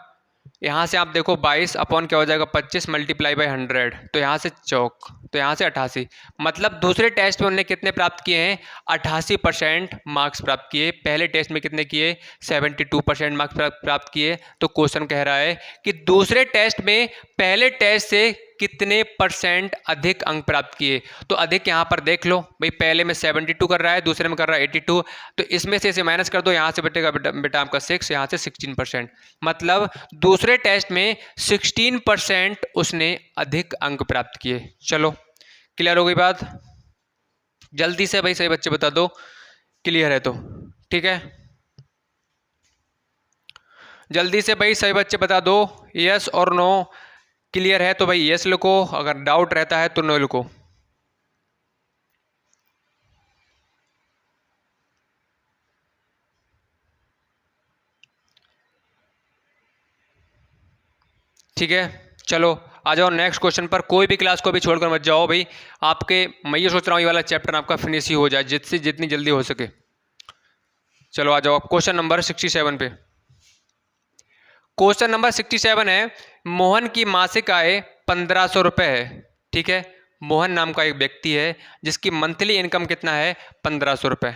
यहाँ से आप देखो 22 अपॉन क्या हो जाएगा 25 मल्टीप्लाई बाई 100, तो यहाँ से चौक, तो यहाँ से 88। मतलब दूसरे टेस्ट में उन्होंने कितने प्राप्त किए हैं? 88% मार्क्स प्राप्त किए। पहले टेस्ट में कितने किए? 72% मार्क्स प्राप्त किए। तो क्वेश्चन कह रहा है कि दूसरे टेस्ट में पहले टेस्ट से कितने परसेंट अधिक अंक प्राप्त किए। तो अधिक यहाँ पर देख लो भाई, पहले में 72 कर रहा है, दूसरे में कर रहा है 82, तो इसमें से इसे माइनस कर दो, यहाँ से बटेगा बेटा आपका 6, यहाँ से 16%। मतलब दूसरे टेस्ट में 16% उसने अधिक अंक प्राप्त किए। चलो क्लियर हो गई बात? जल्दी से भाई सही बच्चे बता दो, क्लियर है तो ठीक है। जल्दी से भाई सही बच्चे बता दो, यस और नो। क्लियर है तो भाई यस लिखो, अगर डाउट रहता है तो नो लिखो। ठीक है, चलो आ जाओ नेक्स्ट क्वेश्चन पर। कोई भी क्लास को भी छोड़कर मत जाओ भाई, आपके मैं ये सोच रहा हूँ ये वाला चैप्टर आपका फिनिश ही हो जाए जितनी जल्दी हो सके। चलो आ जाओ क्वेश्चन नंबर 67 पे। क्वेश्चन नंबर 67 है, मोहन की मासिक आय 1500 रुपये है। ठीक है, मोहन नाम का एक व्यक्ति है जिसकी मंथली इनकम कितना है? 1500 रुपये।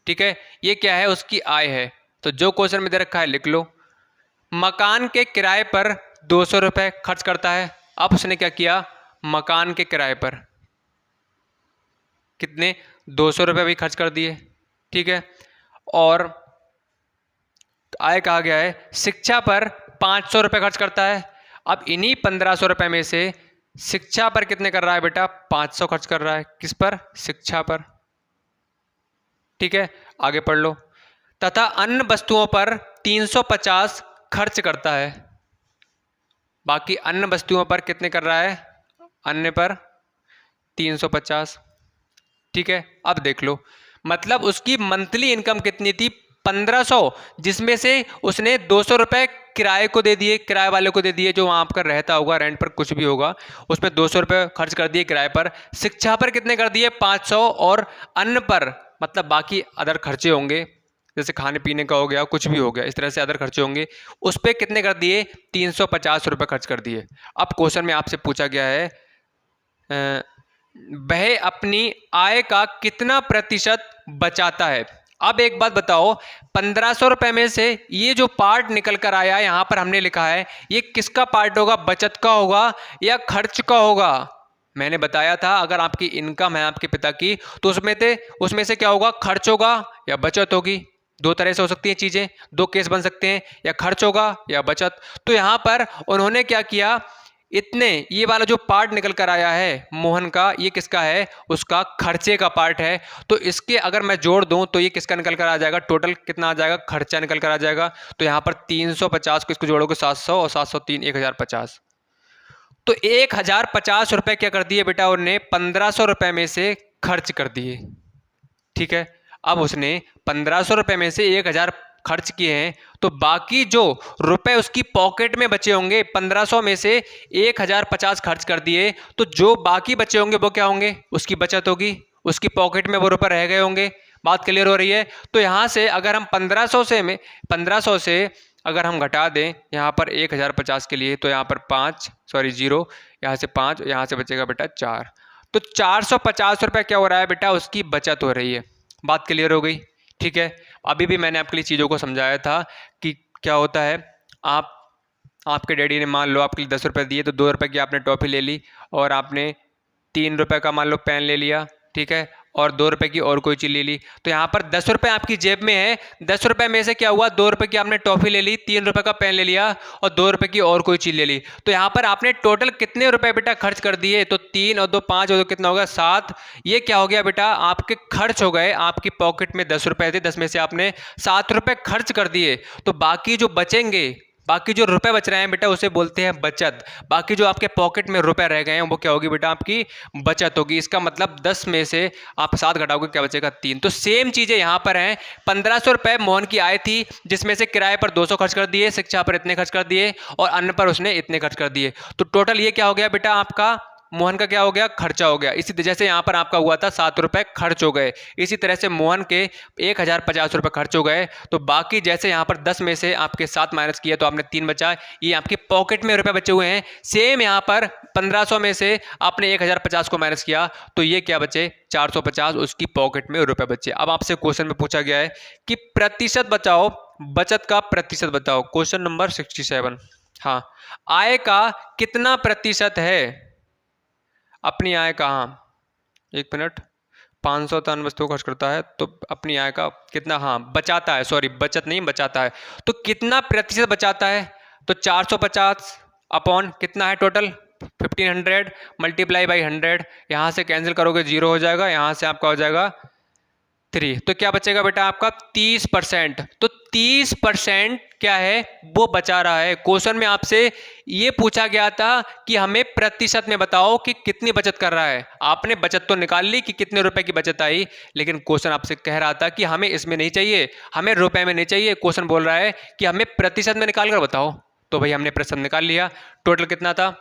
ठीक है, ये क्या है? उसकी आय है। तो जो क्वेश्चन में दे रखा है लिख लो। मकान के किराए पर 200 रुपये खर्च करता है। अब उसने क्या किया, मकान के किराए पर कितने? 200 रुपये भी खर्च कर दिए। ठीक है, और आय कहा गया है शिक्षा पर 500 रुपये खर्च करता है। अब इन्हीं 1500 रुपये में से शिक्षा पर कितने कर रहा है बेटा? 500 खर्च कर रहा है। किस पर? शिक्षा पर। ठीक है, आगे पढ़ लो। तथा अन्य वस्तुओं पर 350 खर्च करता है। बाकी अन्य वस्तुओं पर कितने कर रहा है? अन्य पर 350। ठीक है, अब देख लो, मतलब उसकी मंथली इनकम कितनी थी? 1500, जिसमें से उसने 200 रुपये किराए को दे दिए, किराए वाले को दे दिए जो वहाँ पर रहता होगा, रेंट पर कुछ भी होगा, उसमें 200 रुपये खर्च कर दिए किराए पर। शिक्षा पर कितने कर दिए 500, और अन्न पर मतलब बाकी अदर खर्चे होंगे जैसे खाने पीने का हो गया, कुछ भी हो गया, इस तरह से अदर खर्चे होंगे, उस पर कितने कर दिए 350 रुपये खर्च कर दिए। अब क्वेश्चन में आपसे पूछा गया है वह अपनी आय का कितना प्रतिशत बचाता है। अब एक बात बताओ, 1500 रुपये में से ये जो पार्ट निकल कर आया यहाँ पर हमने लिखा है, ये किसका पार्ट होगा, बचत का होगा या खर्च का होगा। मैंने बताया था अगर आपकी इनकम है आपके पिता की तो उसमें से क्या होगा, खर्च होगा या बचत होगी। दो तरह से हो सकती हैं चीज़ें, दो केस बन सकते हैं, या खर्च होगा या बचत। तो यहाँ पर उन्होंने क्या किया, इतने ये वाला जो पार्ट निकल कर आया है मोहन का, ये किसका है, उसका खर्चे का पार्ट है। तो इसके अगर मैं जोड़ दूं तो ये किसका निकल कर आ जाएगा, टोटल कितना आ जाएगा, खर्चा निकल कर आ जाएगा। तो यहाँ पर 350 को इसको जोड़ोगे 700 और 703 1050। तो 1050 रुपये क्या कर दिए बेटा उन्होंने 1500 रुपये में से खर्च कर दिए। ठीक है, अब उसने 1500 रुपये में से 1000 खर्च किए हैं, तो बाकी जो रुपए उसकी पॉकेट में बचे होंगे 1500 में से 1050 खर्च कर दिए, तो जो बाकी बचे होंगे वो क्या होंगे, उसकी बचत होगी, उसकी पॉकेट में वो रुपए रह गए होंगे। बात क्लियर हो रही है। तो यहाँ से अगर हम 1500 से अगर हम घटा दें यहाँ पर 1050 के लिए, तो यहाँ पर 0, यहाँ से 5, यहाँ से बचेगा बेटा 4, तो 450 रुपये क्या हो रहा है बेटा, उसकी बचत हो रही है। बात क्लियर हो गई। ठीक है, अभी भी मैंने आपके लिए चीज़ों को समझाया था कि क्या होता है, आपके डैडी ने मान लो आपके लिए 10 रुपये दिए, तो 2 रुपये की आपने टॉफ़ी ले ली, और आपने 3 रुपये का मान लो पेन ले लिया, ठीक है, और 2 रुपये की और कोई चीज़ ले ली। तो यहाँ पर 10 रुपये आपकी जेब में है, 10 रुपये में से क्या हुआ, 2 रुपये की आपने टॉफ़ी ले ली, 3 रुपये का पेन ले लिया और 2 रुपये की और कोई चीज़ ले ली। तो यहाँ पर आपने टोटल कितने रुपए बेटा खर्च कर दिए, तो 3 और 2 5 और 2 कितना होगा 7। ये क्या हो गया बेटा, आपके खर्च हो गए। आपकी पॉकेट में 10 रुपये थे, 10 में से आपने 7 रुपये खर्च कर दिए, तो बाकी जो बचेंगे, बाकी जो रुपए बच रहे हैं बेटा उसे बोलते हैं बचत। बाकी जो आपके पॉकेट में रुपए रह गए हैं वो क्या होगी बेटा, आपकी बचत होगी। इसका मतलब 10 में से आप 7 घटाओगे क्या बचेगा 3। तो सेम चीजें यहाँ पर हैं। 1500 रुपये मोहन की आय थी, जिसमें से किराए पर 200 खर्च कर दिए, शिक्षा पर इतने खर्च कर दिए और अन्न पर उसने इतने खर्च कर दिए। तो टोटल ये क्या हो गया बेटा, आपका मोहन का क्या हो गया, खर्चा हो गया। इसी जैसे यहाँ पर आपका हुआ था 7 रुपये खर्च हो गए, इसी तरह से मोहन के 1050 रुपये खर्च हो गए। तो बाकी जैसे यहाँ पर 10 में से आपके 7 माइनस किया तो आपने 3 बचा, ये आपके पॉकेट में रुपए बचे हुए हैं। सेम यहाँ पर 1500 में से आपने 1050 को माइनस किया, तो ये क्या बचे 450, उसकी पॉकेट में रुपए बचे। अब आपसे क्वेश्चन में पूछा गया है कि प्रतिशत बचाओ, बचत का प्रतिशत बताओ। Question number 67। हाँ, आय का कितना प्रतिशत है, अपनी आय का, हाँ 1 मिनट, 500 टन वस्तु खर्च करता है, तो अपनी आय का कितना, हाँ बचाता है, सॉरी बचत नहीं बचाता है, तो कितना प्रतिशत बचाता है, तो 450 अपॉन कितना है टोटल 1500 मल्टीप्लाई बाई 100, यहाँ से कैंसिल करोगे 0 हो जाएगा, यहाँ से आपका हो जाएगा 3, तो क्या बचेगा बेटा आपका 30%। तो 30% क्या है, वो बचा रहा है। क्वेश्चन में आपसे ये पूछा गया था कि हमें प्रतिशत में बताओ कि कितनी बचत कर रहा है। आपने बचत तो निकाल ली कि कितने रुपए की बचत आई, लेकिन क्वेश्चन आपसे कह रहा था कि हमें इसमें नहीं चाहिए, हमें रुपए में नहीं चाहिए। क्वेश्चन बोल रहा है कि हमें प्रतिशत में निकाल कर बताओ। तो भाई हमने प्रतिशत निकाल लिया, टोटल कितना था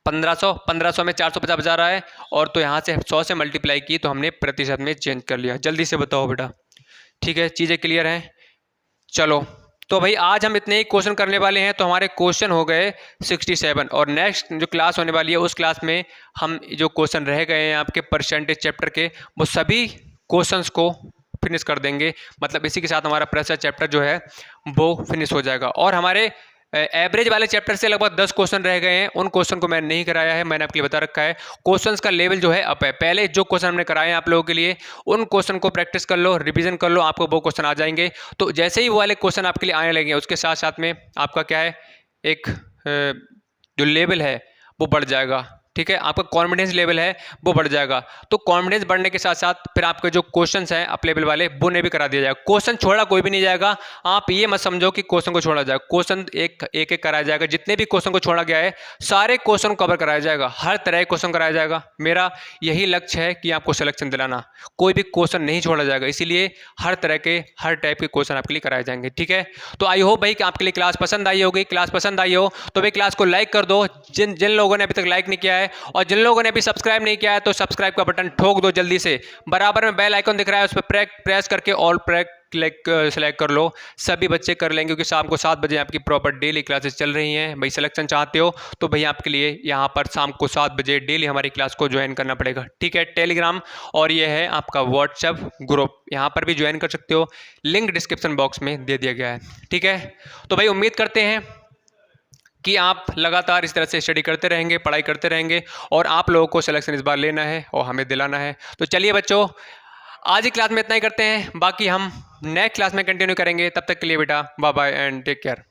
1500 में 450 बचा रहा है, और तो यहाँ से 100 से मल्टीप्लाई की तो हमने प्रतिशत में चेंज कर लिया। जल्दी से बताओ बेटा, ठीक है, चीज़ें क्लियर हैं। चलो तो भाई आज हम इतने ही क्वेश्चन करने वाले हैं, तो हमारे क्वेश्चन हो गए 67, और नेक्स्ट जो क्लास होने वाली है उस क्लास में हम जो क्वेश्चन रह गए हैं आपके परसेंटेज चैप्टर के, वो सभी क्वेश्चंस को फिनिश कर देंगे। मतलब इसी के साथ हमारा प्रेशर चैप्टर जो है वो फिनिश हो जाएगा। और हमारे एवरेज वाले चैप्टर से लगभग 10 क्वेश्चन रह गए हैं, उन क्वेश्चन को मैंने नहीं कराया है, मैंने आपके लिए बता रखा है। क्वेश्चंस का लेवल जो है अप है। पहले जो क्वेश्चन हमने कराए हैं आप लोगों के लिए, उन क्वेश्चन को प्रैक्टिस कर लो, रिवीजन कर लो, आपको वो क्वेश्चन आ जाएंगे। तो जैसे ही वो वाले क्वेश्चन आपके लिए आने लगेंगे, उसके साथ साथ में आपका क्या है, एक जो लेवल है वो बढ़ जाएगा। ठीक है, आपका कॉन्फिडेंस लेवल है वो बढ़ जाएगा। तो कॉन्फिडेंस बढ़ने के साथ साथ फिर आपके जो क्वेश्चंस हैं अप लेवल वाले वो ने भी करा दिया जाएगा। क्वेश्चन छोड़ा कोई भी नहीं जाएगा, आप ये मत समझो कि क्वेश्चन को छोड़ा जाएगा, क्वेश्चन एक एक कराया जाएगा। जितने भी क्वेश्चन को छोड़ा गया है सारे क्वेश्चन कवर कराया जाएगा, हर तरह के क्वेश्चन कराया जाएगा। मेरा यही लक्ष्य है कि आपको सिलेक्शन दिलाना, कोई भी क्वेश्चन नहीं छोड़ा जाएगा, इसीलिए हर तरह के हर टाइप के क्वेश्चन आपके लिए कराए जाएंगे। ठीक है, तो आई होप भाई कि आपके लिए क्लास पसंद आई होगी। क्लास पसंद आई हो तो भाई क्लास को लाइक कर दो, जिन जिन लोगों ने अभी तक लाइक नहीं किया है, और जिन लोगों ने अभी सब्सक्राइब नहीं किया है तो सब्सक्राइब का बटन ठोक दो जल्दी से। बराबर में बेल आइकन दिख रहा है, उस पर प्रेस करके ऑल सेलेक्ट कर लो। सभी बच्चे कर लेंगे क्योंकि शाम को 7 बजे आपकी प्रॉपर डेली क्लासेस चल रही हैं। भाई सिलेक्शन चाहते हो तो भाई आपके लिए यहाँ पर शाम को 7 बजे डेली हमारी क्लास को ज्वाइन करना पड़ेगा। ठीक है, टेलीग्राम और ये है आपका व्हाट्सएप ग्रुप, यहाँ पर भी ज्वाइन कर सकते हो, लिंक डिस्क्रिप्शन बॉक्स में दे दिया गया है। ठीक है, तो भाई उम्मीद करते हैं कि आप लगातार इस तरह से स्टडी करते रहेंगे, पढ़ाई करते रहेंगे, और आप लोगों को सिलेक्शन इस बार लेना है और हमें दिलाना है। तो चलिए बच्चों, आज ही क्लास में इतना ही करते हैं, बाकी हम नेक्स्ट क्लास में कंटिन्यू करेंगे। तब तक के लिए बेटा bye bye and take care.